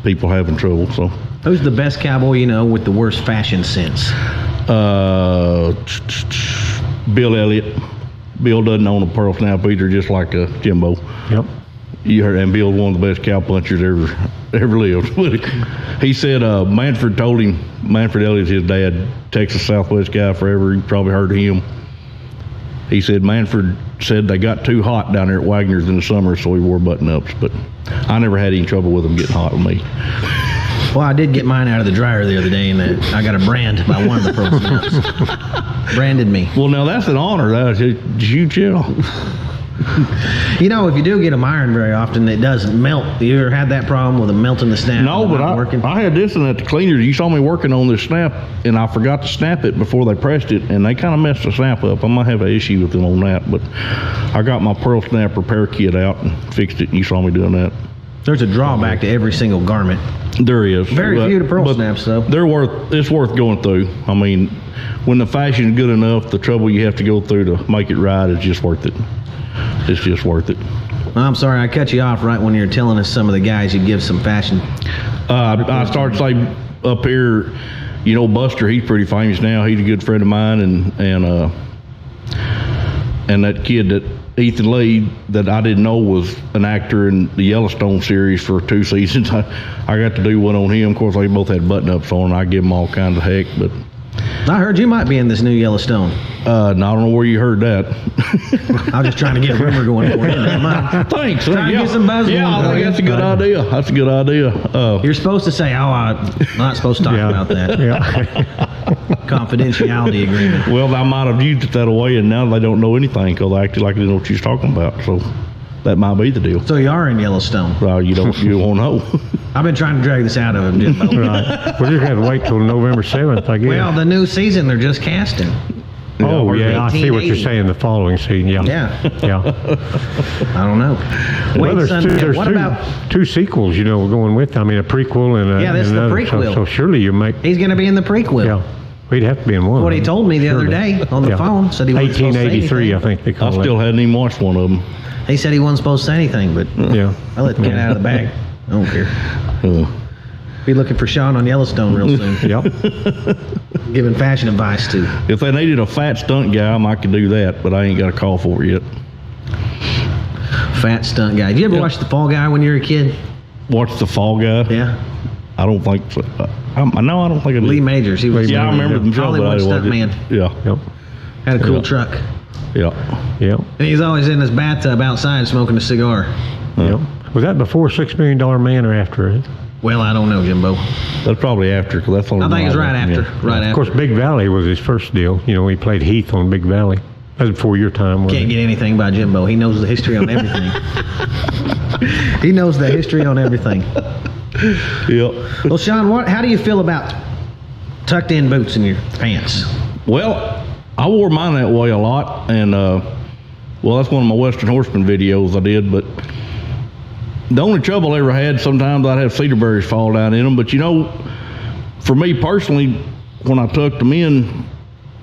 S3: people having trouble. So
S1: who's the best cowboy with the worst fashion sense?
S3: Bill Elliott. Bill doesn't own a pearl snap either, just like Jimbo.
S2: Yep.
S3: You heard, and Bill's one of the best cowpunchers ever lived. He said Manfred told him, Manfred Elliott's his dad, Texas Southwest guy forever. You probably heard of him. He said Manfred said they got too hot down there at Wagner's in the summer, so he wore button-ups. But I never had any trouble with them getting hot with me.
S1: Well, I did get mine out of the dryer the other day, and I got a brand by one of the pearl snaps. Branded me.
S3: Well, now that's an honor. That's a huge deal.
S1: If you do get them ironed very often, it does melt. You ever had that problem with them melting the snap?
S3: No, but I had this one at the cleaners. You saw me working on this snap, and I forgot to snap it before they pressed it, and they kind of messed the snap up. I might have an issue with them on that, but I got my pearl snap repair kit out and fixed it, and you saw me doing that.
S1: There's a drawback to every single garment.
S3: There is.
S1: Very few to pearl snaps, though.
S3: It's worth going through. I mean, when the fashion's good enough, the trouble you have to go through to make it right is just worth it. It's just worth it.
S1: I'm sorry, I cut you off right when you were telling us some of the guys you give some fashion.
S3: I started to say up here, Buster, he's pretty famous now. He's a good friend of mine, and that kid that Ethan Lee that I didn't know was an actor in the Yellowstone series for 2 seasons. I got to do one on him. Of course, they both had button-ups on. I give them all kinds of heck, but
S1: I heard you might be in this new Yellowstone.
S3: I don't know where you heard that.
S1: I was just trying to get a rumor going for you.
S3: Thanks.
S1: Trying to get some buzz.
S3: Yeah, I think that's a good idea. That's a good idea.
S1: You're supposed to say, I'm not supposed to talk about that.
S2: Yeah.
S1: Confidentiality agreement.
S3: Well, I might have used it that way, and now they don't know anything because they acted like they know what you're talking about. So that might be the deal.
S1: So you are in Yellowstone.
S3: Well, you won't know.
S1: I've been trying to drag this out of him, Jimbo.
S2: Right. We're just going to wait till November 7th, I guess.
S1: Well, the new season, they're just casting.
S2: Oh, yeah, I see what you're saying, the following season, yeah. Yeah.
S1: I don't know.
S2: Well, there's two sequels, we're going with. I mean, a prequel and
S1: this is the prequel.
S2: So surely you make...
S1: He's going to be in the prequel.
S2: Yeah. We'd have to be in one.
S1: What he told me the other day on the phone. Said he wasn't supposed to say
S2: 1883,
S1: anything.
S2: I think they call it.
S3: I still hadn't even watched one of them.
S1: He said he wasn't supposed to say anything, but I let the cat out of the bag. I don't care. Be looking for Shawn on Yellowstone real soon.
S2: Yep.
S1: Giving fashion advice to.
S3: If they needed a fat stunt guy, I could do that, but I ain't got a call for it yet.
S1: Fat stunt guy. Did you ever watch The Fall Guy when you were a kid?
S3: Watch The Fall Guy?
S1: Yeah.
S3: I don't think so. No, I don't think I did.
S1: Lee Majors. He was
S3: I remember the
S1: Hollywood stunt man.
S3: Yeah.
S2: Yep.
S1: Had a cool truck.
S3: Yeah.
S2: Yep.
S1: And he's always in his bathtub outside smoking a cigar.
S2: Yep. Was that before $6 Million Man or after it?
S1: Well, I don't know, Jimbo.
S3: That's probably after, because that's only.
S1: I think it's right after.
S3: Yeah.
S1: Right after.
S2: Of course, Big Valley was his first deal. He played Heath on Big Valley. That was before your time.
S1: Can't get anything by Jimbo. He knows the history on everything. He knows the history on everything.
S3: Yep.
S1: Well, Shawn, how do you feel about tucked in boots in your pants?
S3: Well, I wore mine that way a lot, and that's one of my Western Horseman videos I did, but the only trouble I ever had, sometimes I'd have cedar berries fall down in them, but for me personally, when I tucked them in,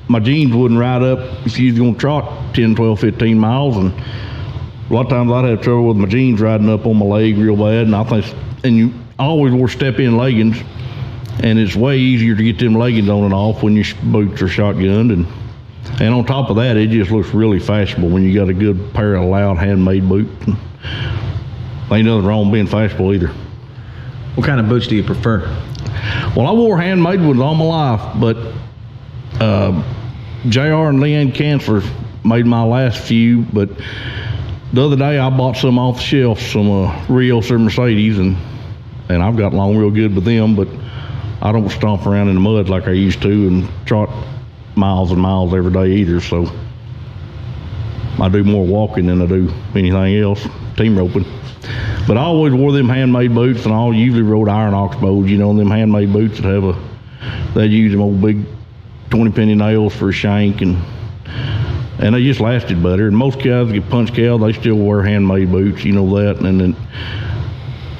S3: my jeans wouldn't ride up if you was going to trot 10, 12, 15 miles, and a lot of times I'd have trouble with my jeans riding up on my leg real bad, and you always wore step-in leggings, and it's way easier to get them leggings on and off when your boots are shotgunned, and on top of that, it just looks really fashionable when you got a good pair of loud handmade boots. Ain't nothing wrong with being fashionable either.
S1: What kind of boots do you prefer?
S3: Well, I wore handmade ones all my life, but JR and Leanne Cancler made my last few, but the other day I bought some off the shelf, some Rios or Mercedes, and I've got along real good with them, but I don't stomp around in the mud like I used to and trot miles and miles every day either, so I do more walking than I do anything else, team roping. But I always wore them handmade boots, and I usually rode iron ox bows, you know, them handmade boots that they'd use them old big 20-penny nails for a shank, and they just lasted better. And most guys get punch cows, they still wear handmade boots, you know that,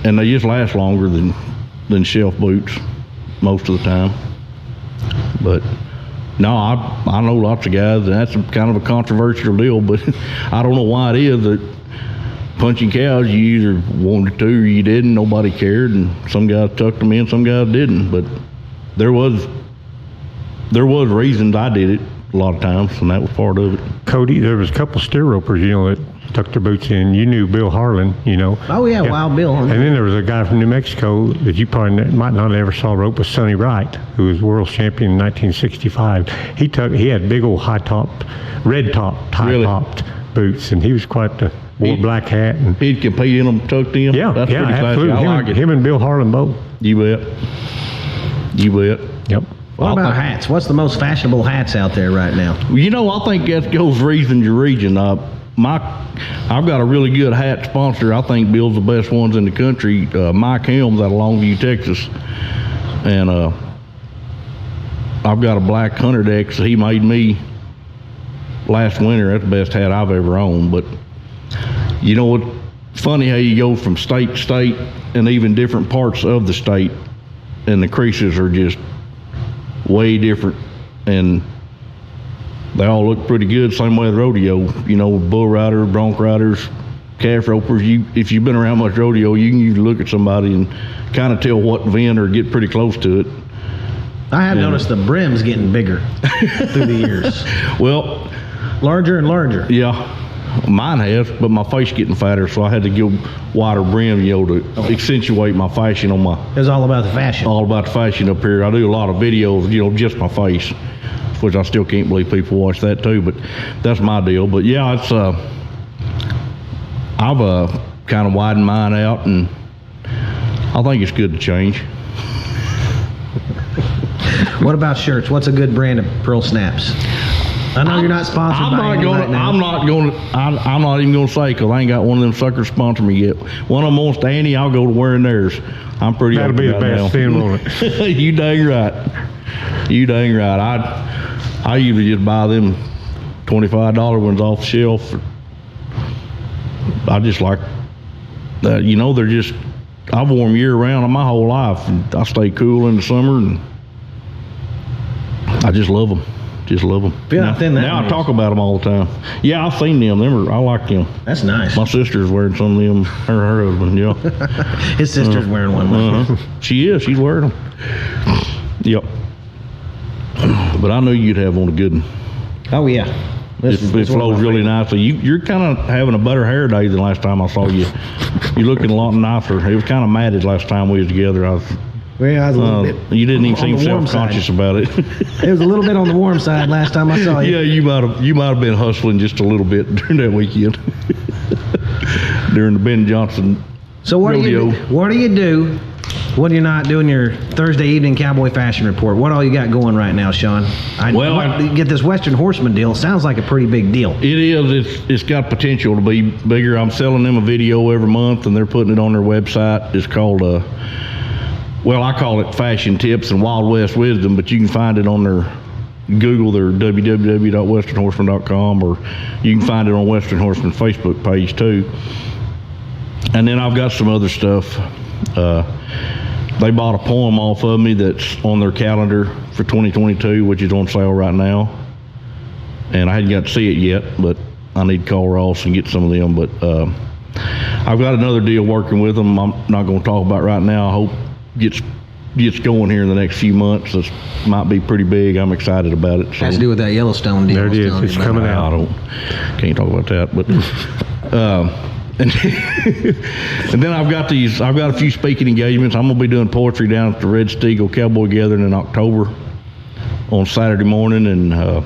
S3: and they just last longer than shelf boots most of the time. But no, I know lots of guys, and that's kind of a controversial deal, but I don't know why it is that punching cows, you either wanted to or you didn't. Nobody cared, and some guys tucked them in, some guys didn't. But there was reasons I did it a lot of times, and that was part of it.
S2: Cody, there was a couple steer ropers, you know, that tucked their boots in. You knew Bill Harlan, you know.
S1: Oh yeah, Wild Bill.
S2: And then there was a guy from New Mexico that you probably might not have ever saw rope, was Sonny Wright, who was world champion in 1965. He had big old high topped boots, and he was quite the wore black hat, and
S3: he'd compete in them tucked in.
S2: Yeah,
S3: that's pretty
S2: absolutely.
S3: classy. I like it.
S2: Him and Bill Harlan both.
S3: You bet.
S2: Yep.
S1: What about hats? What's the most fashionable hats out there right now?
S3: You know, I think that goes region to region. I've got a really good hat sponsor. I think builds the best ones in the country. Mike Helms out of Longview, Texas, and I've got a black Hunter X that he made me last winter. That's the best hat I've ever owned. But you know what? It's funny how you go from state to state and even different parts of the state, and the creases are just way different, and they all look pretty good. Same way with rodeo, you know, bull riders, bronc riders, calf ropers. If you've been around much rodeo, you can usually look at somebody and kind of tell what vent or get pretty close to it.
S1: I have noticed the brim's getting bigger through the years.
S3: Well,
S1: larger and larger.
S3: Yeah, mine has, but my face getting fatter, so I had to go wider brim, you know, to accentuate my fashion on my.
S1: It's all about the fashion.
S3: All about the fashion up here. I do a lot of videos, you know, just my face, which I still can't believe people watch that too, but that's my deal. But yeah, it's I've kind of widened mine out, and I think it's good to change.
S1: What about shirts? What's a good brand of pearl snaps? I know you're not sponsored by any right now.
S3: I'm not even going to say, because I ain't got one of them suckers sponsor me yet. One of them wants Annie, I'll go to wearing theirs. I'm pretty
S2: That'll be the best thing, won't
S3: it? You dang right. You dang right. I usually just buy them $25 ones off the shelf. I just like that, you know, they're just, I've worn them year round my whole life. And I stay cool in the summer, and I just love them. Just love them. Now I talk about them all the time. Yeah, I've seen them. I like them.
S1: That's nice.
S3: My sister's wearing some of them. Her husband, yeah.
S1: His sister's wearing one.
S3: She is. She's wearing them. Yep. But I knew you'd have on a good one.
S1: Oh, yeah.
S3: It flows really nicely. You're kind of having a better hair day than last time I saw you. You're looking a lot nicer. It was kind of matted last time we was together. I was a little bit. You didn't even seem self-conscious about it.
S1: It was a little bit on the warm side last time I saw you.
S3: Yeah, you might have been hustling just a little bit during that weekend. During the Ben Johnson rodeo.
S1: What do you do when you're not doing your Thursday evening Cowboy Fashion Report? What all you got going right now, Shawn? You get this Western Horseman deal. It sounds like a pretty big deal.
S3: It is. It's got potential to be bigger. I'm selling them a video every month, and they're putting it on their website. It's called I call it Fashion Tips and Wild West Wisdom, but you can find it on their Google, their www.westernhorseman.com, or you can find it on Western Horseman Facebook page too. And then I've got some other stuff. They bought a poem off of me that's on their calendar for 2022, which is on sale right now. And I hadn't got to see it yet, but I need to call Ross and get some of them. But I've got another deal working with them I'm not going to talk about right now. I hope gets going here in the next few months. This might be pretty big. I'm excited about it.
S1: Has to do with that Yellowstone deal.
S2: There it is. It's coming out.
S3: I can't talk about that, but and then I've got a few speaking engagements. I'm gonna be doing poetry down at the Red Steagle Cowboy Gathering in October on Saturday morning, and I'm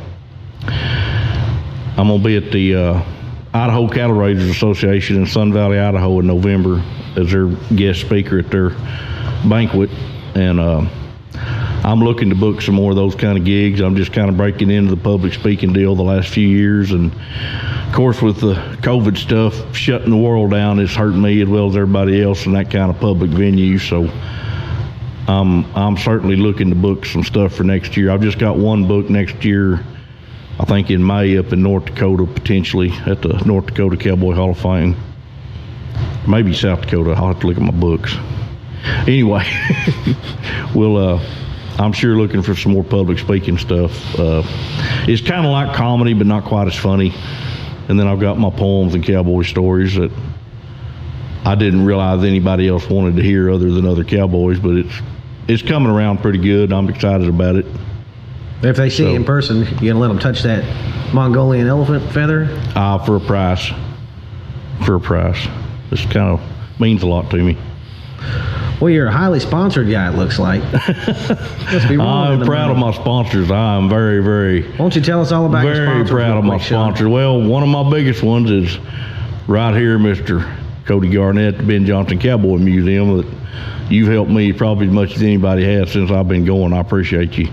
S3: gonna be at the Idaho Cattle Raisers Association in Sun Valley, Idaho in November as their guest speaker at their banquet. And I I'm looking to book some more of those kind of gigs. I'm just kind of breaking into the public speaking deal the last few years, and of course with the COVID stuff shutting the world down, it's hurting me as well as everybody else in that kind of public venue. So I'm certainly looking to book some stuff for next year. I've just got one book next year, I think in May, up in North Dakota, potentially at the North Dakota Cowboy Hall of Fame. Maybe South Dakota. I'll have to look at my books. Anyway, I'm sure looking for some more public speaking stuff. It's kind of like comedy, but not quite as funny. And then I've got my poems and cowboy stories that I didn't realize anybody else wanted to hear other than other cowboys, but it's coming around pretty good. I'm excited about it.
S1: If they see you in person, you gonna let them touch that Mongolian elephant feather?
S3: For a price. For a price. This kind of means a lot to me.
S1: Well, you're a highly sponsored guy, it looks like. Must be
S3: I'm proud of my sponsors. I'm very, very.
S1: Why don't you tell us all about your sponsors?
S3: Very proud of my sponsors. Well, one of my biggest ones is right here, Mr. Cody Garnett, the Ben Johnson Cowboy Museum. That you've helped me probably as much as anybody has since I've been going. I appreciate you.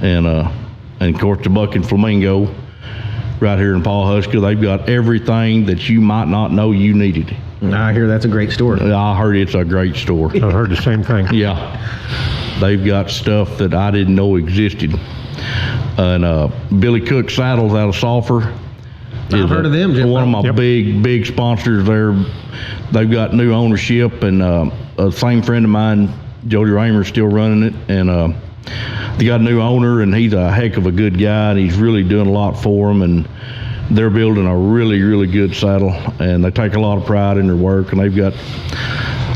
S3: And of course the Buck and Flamingo right here in Pawhuska. They've got everything that you might not know you needed.
S1: I hear that's a great store.
S3: I heard it's a great store.
S2: I heard the same thing.
S3: Yeah. They've got stuff that I didn't know existed. And Billy Cook Saddles out of Sulphur.
S1: I've heard of them, Jim.
S3: One of my big sponsors there. They've got new ownership, and a same friend of mine, Jody Raymer's still running it, and they got a new owner, and he's a heck of a good guy, and he's really doing a lot for them, and they're building a really, really good saddle, and they take a lot of pride in their work, and they've got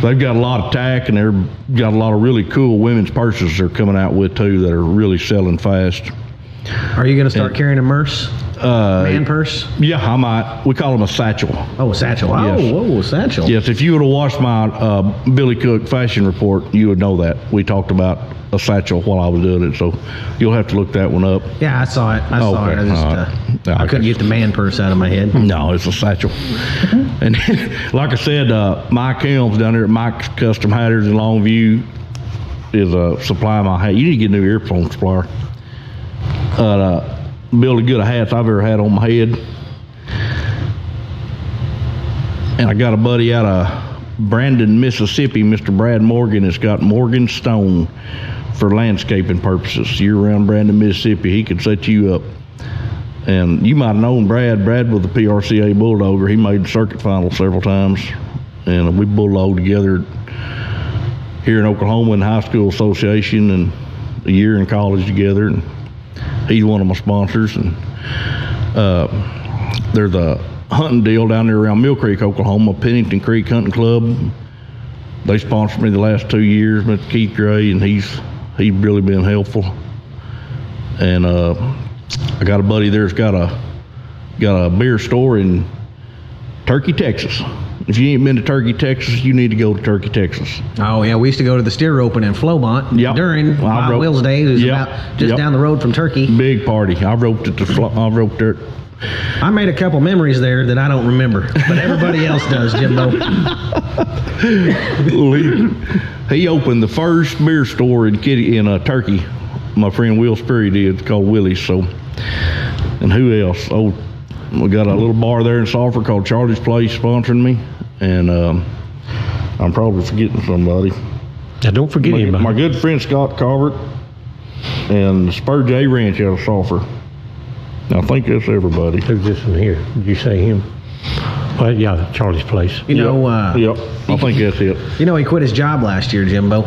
S3: a lot of tack, and they've got a lot of really cool women's purses they're coming out with too that are really selling fast.
S1: Are you going to start carrying a Merce? Man purse?
S3: Yeah, I might. We call them a satchel.
S1: Oh, a satchel. Oh,
S3: Yes.
S1: whoa, a satchel.
S3: Yes, if you would have watched my Billy Cook fashion report, you would know that. We talked about a satchel while I was doing it, so you'll have to look that one up.
S1: Yeah, I saw it. I saw it. I couldn't get the man purse out of my head.
S3: No, it's a satchel. And like I said, Mike Helms down there at Mike's Custom Hatters in Longview is supplying my hat. You need to get a new earphone supplier. Build as good a hats I've ever had on my head. And I got a buddy out of Brandon, Mississippi, Mr. Brad Morgan, that's got Morgan Stone for landscaping purposes. Year-round Brandon, Mississippi. He could set you up. And you might have known Brad. Brad was the PRCA Bulldogger. He made the circuit final several times. And we bulldogged together here in Oklahoma in the high school association and a year in college together. And he's one of my sponsors, and there's a hunting deal down there around Mill Creek, Oklahoma, Pennington Creek Hunting Club. They sponsored me the last 2 years, Mr. Keith Gray, and he's really been helpful. And I got a buddy there's got a beer store in Turkey, Texas. If you ain't been to Turkey, Texas, you need to go to Turkey, Texas.
S1: Oh, yeah. We used to go to the steer roping in Flowmont during Wild Will's days. It was about just down the road from Turkey.
S3: Big party. I roped there.
S1: I made a couple memories there that I don't remember, but everybody else does, Jimbo.
S3: He opened the first beer store in Turkey. My friend Will Sperry did. It's called Willie's. So, and who else? Oh, we got a little bar there in Sulphur called Charlie's Place sponsoring me, and I'm probably forgetting somebody.
S2: Now, don't forget anybody.
S3: My good friend Scott Calvert and Spur J Ranch out of Sulphur. I think that's everybody.
S2: Who's this one here? Did you say him? Well, yeah, Charlie's Place.
S1: You know,
S3: yep. I think that's it.
S1: You know, he quit his job last year, Jimbo.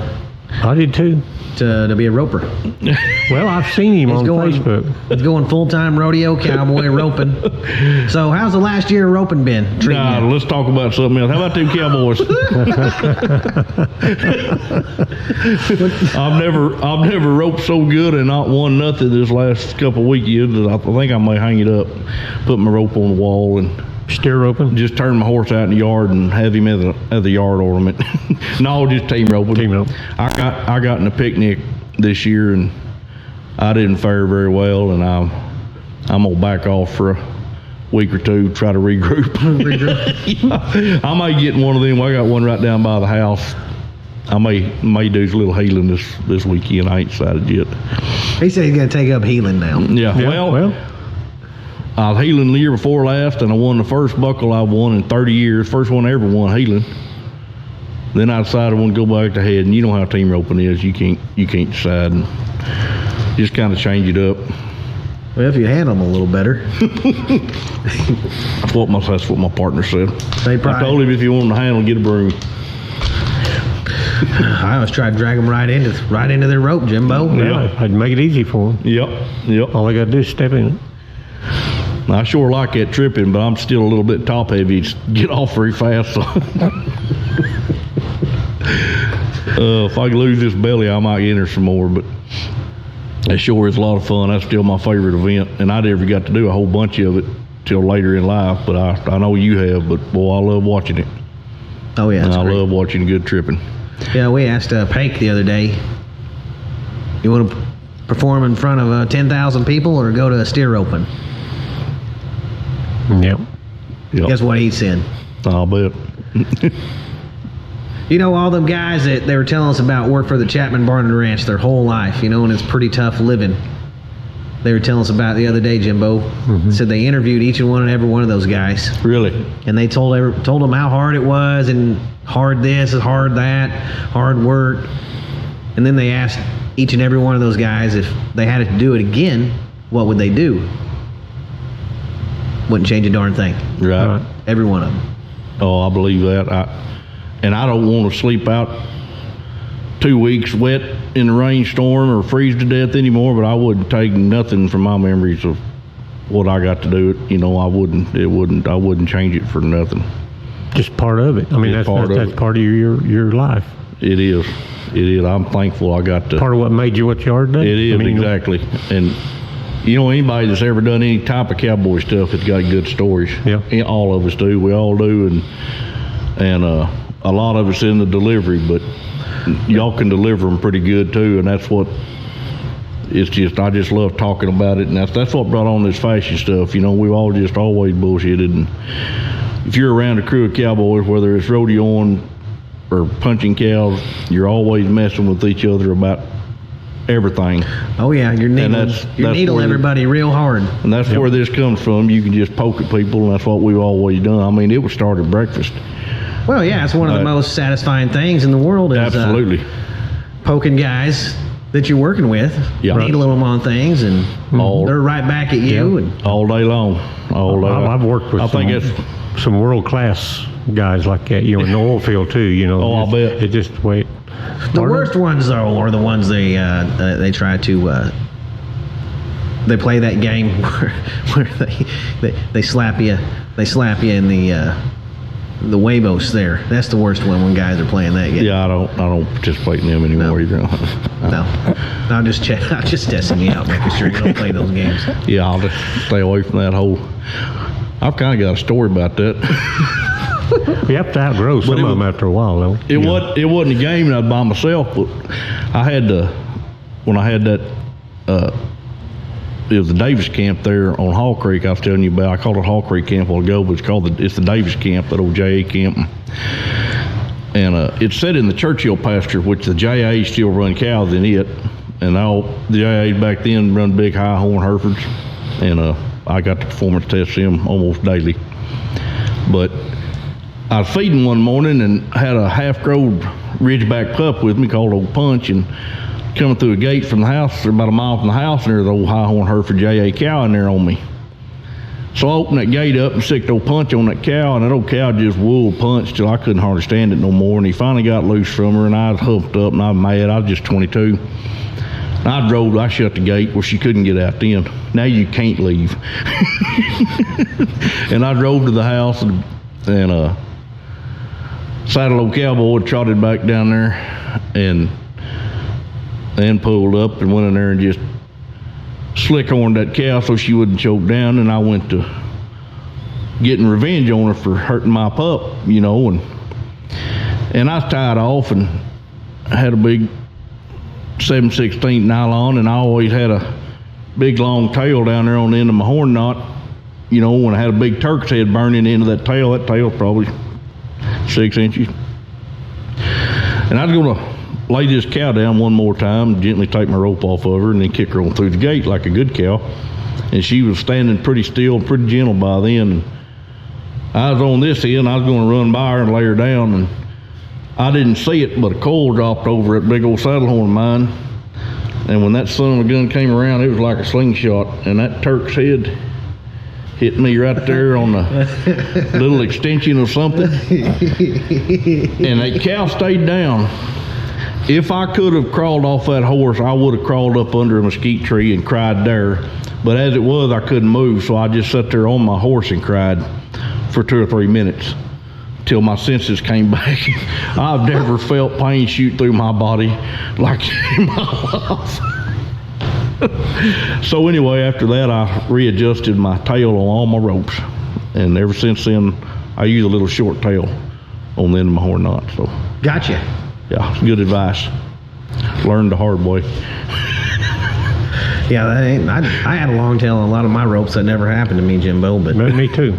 S2: I did too.
S1: To be a roper.
S2: Well, I've seen him on Facebook.
S1: He's going full-time rodeo cowboy roping. So how's the last year of roping been treating you?
S3: Let's talk about something else. How about them Cowboys? I've never roped so good and not won nothing this last couple of weekends. I think I may hang it up, put my rope on the wall, and
S2: steer roping.
S3: Just turn my horse out in the yard and have him as a yard ornament. No, just team roping.
S2: Team rope.
S3: I got in a picnic this year and I didn't fare very well, and I'm gonna back off for a week or two, try to regroup. Yeah, I may get one of them. I got one right down by the house I may do a little healing this weekend. I ain't decided yet.
S1: He said he's going to take up healing now.
S3: Yeah, well, I was healing the year before last, and I won the first buckle I won in 30 years. First one I ever won healing. Then I decided I want to go back to head, and you know how team roping is. You can't decide, and just kind of change it up.
S1: Well, if you handle them a little better.
S3: That's what my partner said.
S1: I
S3: told him if you want him to handle, get a broom.
S1: I always try to drag them right into their rope, Jimbo.
S2: Yeah, I'd make it easy for them.
S3: Yep.
S2: All I got to do is step in it.
S3: I sure like that tripping, but I'm still a little bit top heavy. It's get off very fast. So. If I lose this belly, I might enter some more, but it sure is a lot of fun. That's still my favorite event, and I never got to do a whole bunch of it till later in life, but I know you have, but boy, I love watching it.
S1: Oh, yeah.
S3: I love watching good tripping.
S1: Yeah, we asked Pake the other day, you want to perform in front of 10,000 people or go to a steer roping?
S2: Yep.
S1: Guess what he said?
S3: I'll bet.
S1: You know, all them guys that they were telling us about work for the Chapman Barn and Ranch their whole life, you know, and it's pretty tough living. They were telling us about the other day, Jimbo. Said they interviewed each and every one of those guys.
S3: Really?
S1: And they told them how hard it was, and hard this and hard that, hard work. And then they asked each and every one of those guys if they had to do it again, what would they do? Wouldn't change a darn thing.
S3: Right.
S1: Every one of them.
S3: Oh, I believe that. I don't want to sleep out 2 weeks wet in a rainstorm or freeze to death anymore, but I wouldn't take nothing from my memories of what I got to do. You know, I wouldn't change it for nothing.
S2: Just part of it. I mean, that's part of your life.
S3: It is. I'm thankful I got to.
S2: Part of what made you what you are today.
S3: It is, exactly. And you know, anybody that's ever done any type of cowboy stuff has got good stories. Yeah. All of us do. We all do, and a lot of us in the delivery, but y'all can deliver them pretty good too, and that's what. It's just I just love talking about it, and that's what brought on this fashion stuff. You know, we've all just always bullshitted, and if you're around a crew of cowboys, whether it's rodeoing or punching cows, you're always messing with each other about everything.
S1: Oh yeah, you're needle everybody real hard.
S3: And that's where this comes from. You can just poke at people, and that's what we've always done. I mean, it was started breakfast.
S1: Well, yeah, it's one of the most satisfying things in the world is
S3: absolutely
S1: poking guys that you're working with, needling them on things, and they're right back at you. And
S3: all day long.
S2: I've worked with some world-class guys like that, you know, in the oil field too, you know.
S3: I'll bet.
S2: It just the way it...
S1: The worst ones, though, are the ones they try to... they play that game where they slap you in the huevos there. That's the worst one when guys are playing that game.
S3: Yeah, I don't participate in them anymore either.
S1: No. I'm just testing you out, making sure you don't play those games.
S3: Yeah, I'll just stay away from that whole... I've kind of got a story about that.
S2: We have to outgrow some of them after a while, though.
S3: It wasn't a game that I was by myself, but I had to... When I had that... it was the Davis camp there on Hall Creek I was telling you about. I called it Hall Creek Camp a while ago, but it's the Davis camp, that old JA camp. And it's set in the Churchill pasture, which the JA still run cows in it. And all the JAs back then run big high horn Herefords. And I got to performance test them almost daily. But I was feeding one morning and had a half-growed Ridgeback pup with me called Old Punch, and coming through a gate from the house, about a mile from the house, and there's an old high-horn Hereford JA cow in there on me. So I opened that gate up and sicked old Punch on that cow, and that old cow just wool punched till I couldn't hardly stand it no more, and he finally got loose from her, and I was huffed up, and I was mad. I was just 22. And I shut the gate where she couldn't get out then. Now you can't leave. And I drove to the house and saddle old cowboy, trotted back down there, and then pulled up and went in there and just slick-horned that cow so she wouldn't choke down. And I went to getting revenge on her for hurting my pup, you know, and I was tied off and had a big 7/16 nylon, and I always had a big long tail down there on the end of my horn knot. You know, when I had a big turkey's head burning into that tail's probably 6 inches. And I was going to lay this cow down one more time, gently take my rope off of her, and then kick her on through the gate like a good cow. And she was standing pretty still, pretty gentle by then. I was on this end. I was going to run by her and lay her down, and I didn't see it, but a coil dropped over that big old saddle horn of mine. And when that son of a gun came around, it was like a slingshot, and that Turk's head hit me right there on the little extension of something. And that cow stayed down. If I could have crawled off that horse, I would have crawled up under a mesquite tree and cried there. But as it was, I couldn't move, so I just sat there on my horse and cried for 2 or 3 minutes till my senses came back. I've never felt pain shoot through my body like in my life. So anyway, after that, I readjusted my tail on all my ropes, and ever since then, I use a little short tail on the end of my horn knot. So
S1: Gotcha.
S3: yeah, it's good advice. Learned the hard way.
S1: Yeah, I had a long tail on a lot of my ropes. That never happened to me, Jimbo, but
S2: Me too.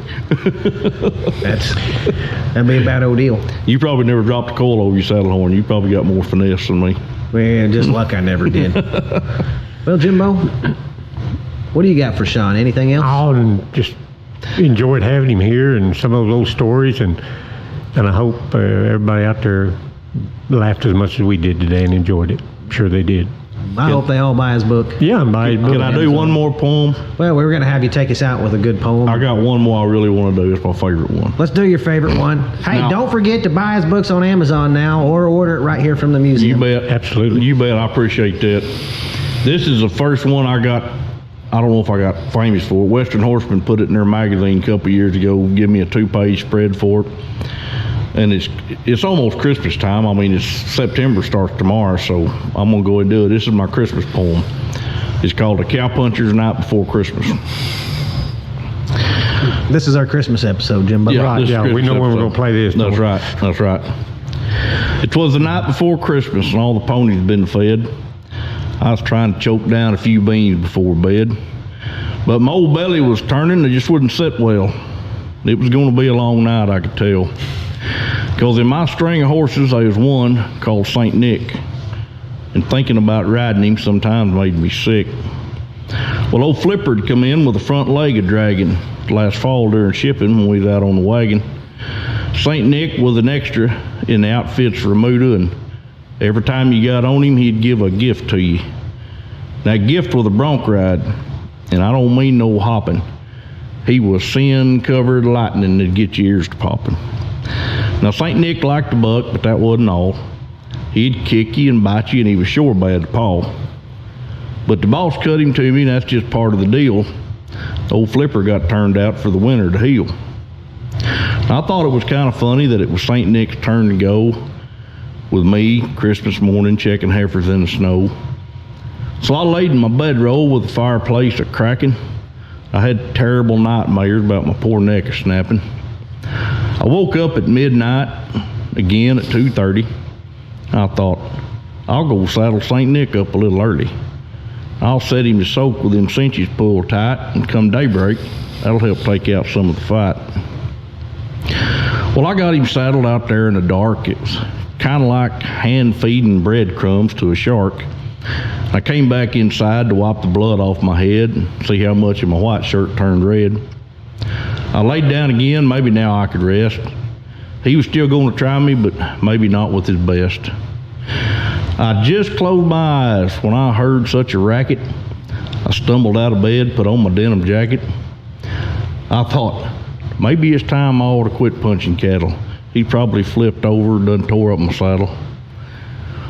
S1: that'd be a bad old deal.
S3: You probably never dropped a coil over your saddle horn. You probably got more finesse than me.
S1: Well, just luck I never did. Well, Jimbo, what do you got for Shawn? Anything else?
S2: Oh, and just enjoyed having him here and some of those old stories, and I hope everybody out there laughed as much as we did today and enjoyed it. I'm sure they did.
S1: I hope they all buy his book.
S2: Yeah, buy his book.
S3: Can I do one more poem?
S1: Well, we were going to have you take us out with a good poem.
S3: I got one more I really want to do. It's my favorite one.
S1: Let's do your favorite one. Hey,
S3: Now-
S1: don't forget to buy his books on Amazon now or order it right here from the
S3: You
S1: museum.
S3: bet.
S2: Absolutely.
S3: You bet. I appreciate that. This is the first one I got. I don't know if I got famous for it. Western Horseman put it in their magazine a couple years ago. Give me a 2-page spread for it. And it's almost Christmas time. I mean, it's September starts tomorrow, so I'm gonna go ahead and do it. This is my Christmas poem. It's called "A Cowpuncher's Night Before Christmas."
S1: This is our Christmas episode, Jimbo.
S3: Yeah,
S2: Right,
S3: this is
S2: yeah, we
S3: Christmas
S2: know when we're
S3: episode.
S2: gonna play this, don't
S3: That's
S2: we?
S3: right. That's right. It was the night before Christmas, and all the ponies had been fed. I was trying to choke down a few beans before bed, but my old belly was turning. It just wouldn't sit well. It was going to be a long night, I could tell. Because in my string of horses, there was one called St. Nick, and thinking about riding him sometimes made me sick. Well, old Flipper had come in with a front leg a dragging last fall during shipping when we was out on the wagon. St. Nick was an extra in the outfit's remuda, and every time you got on him, he'd give a gift to you. That gift was a bronc ride, and I don't mean no hopping. He was sin-covered lightning that'd get your ears to popping. Now, St. Nick liked to buck, but that wasn't all. He'd kick you and bite you, and he was sure bad to paw. But the boss cut him to me, and that's just part of the deal. Old Flipper got turned out for the winter to heal. I thought it was kind of funny that it was St. Nick's turn to go with me Christmas morning checking heifers in the snow. So I laid in my bedroll with the fireplace a-cracking. I had terrible nightmares about my poor neck a-snapping. I woke up at midnight, again at 2:30. I thought, I'll go saddle St. Nick up a little early. I'll set him to soak with them cinches pulled tight, and come daybreak, that'll help take out some of the fight. Well, I got him saddled out there in the dark. It was kind of like hand feeding breadcrumbs to a shark. I came back inside to wipe the blood off my head and see how much of my white shirt turned red. I laid down again. Maybe now I could rest. He was still going to try me, but maybe not with his best. I just closed my eyes when I heard such a racket. I stumbled out of bed, put on my denim jacket. I thought, maybe it's time I ought to quit punching cattle. He probably flipped over and done tore up my saddle.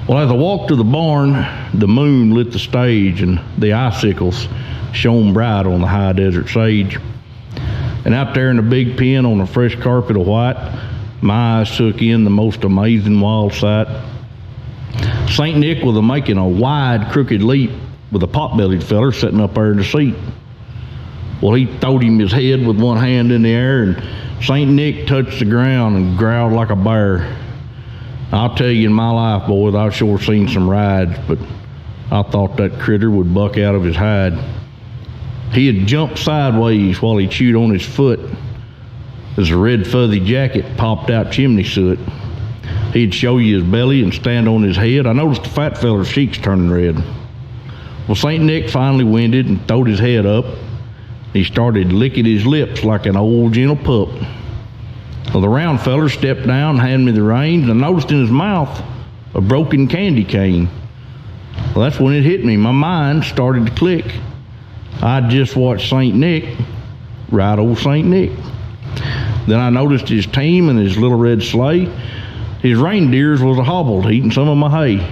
S3: Well, as I walked to the barn, the moon lit the stage, and the icicles shone bright on the high desert sage. And out there in the big pen on a fresh carpet of white, my eyes took in the most amazing wild sight. St. Nick was making a wide, crooked leap with a pot-bellied feller sitting up there in the seat. Well, he throwed him his head with one hand in the air, and St. Nick touched the ground and growled like a bear. I'll tell you, in my life, boys, I've sure seen some rides, but I thought that critter would buck out of his hide. He had jumped sideways while he chewed on his foot as a red fuzzy jacket popped out chimney soot. He'd show you his belly and stand on his head. I noticed the fat feller's cheeks turning red. Well, St. Nick finally winded and throwed his head up. He started licking his lips like an old gentle pup. Well, the round feller stepped down and handed me the reins, and I noticed in his mouth a broken candy cane. Well, that's when it hit me. My mind started to click. I'd just watched St. Nick ride old St. Nick. Then I noticed his team and his little red sleigh. His reindeers was hobbled, eating some of my hay.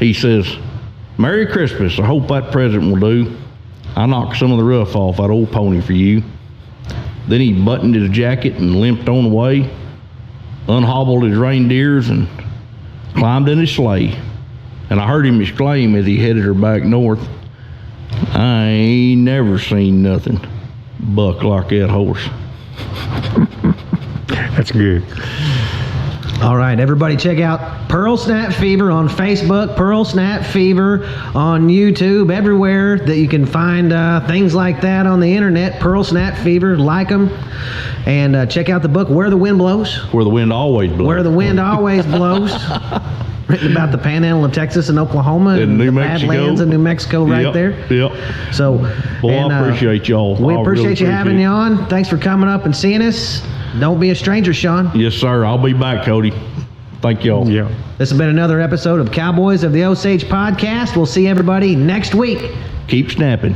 S3: He says, "Merry Christmas, I hope that present will do. I knocked some of the rough off that old pony for you." Then he buttoned his jacket and limped on the way, unhobbled his reindeers and climbed in his sleigh. And I heard him exclaim as he headed her back north, "I ain't never seen nothing buck like that horse."
S2: That's good.
S1: All right, everybody check out Pearl Snap Fever on Facebook, Pearl Snap Fever on YouTube, everywhere that you can find things like that on the internet. Pearl Snap Fever, like them. And check out the book, Where the Wind Blows.
S3: Where the wind always blows.
S1: Where the Wind Always Blows. Written about the panhandle of Texas and Oklahoma and
S3: New
S1: the
S3: Mexico.
S1: Badlands of New Mexico right there.
S3: Yep.
S1: So,
S3: Well, I appreciate y'all.
S1: We
S3: I
S1: appreciate
S3: really
S1: you having
S3: appreciate
S1: you on. Thanks for coming up and seeing us. Don't be a stranger, Shawn.
S3: Yes, sir. I'll be back, Cody. Thank y'all.
S2: Yeah.
S1: This has been another episode of Cowboys of the Osage podcast. We'll see everybody next week.
S3: Keep snapping.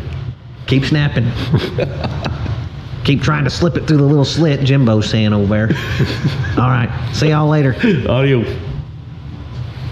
S1: Keep snapping. Keep trying to slip it through the little slit Jimbo's saying over there. All right. See y'all later.
S3: Adios.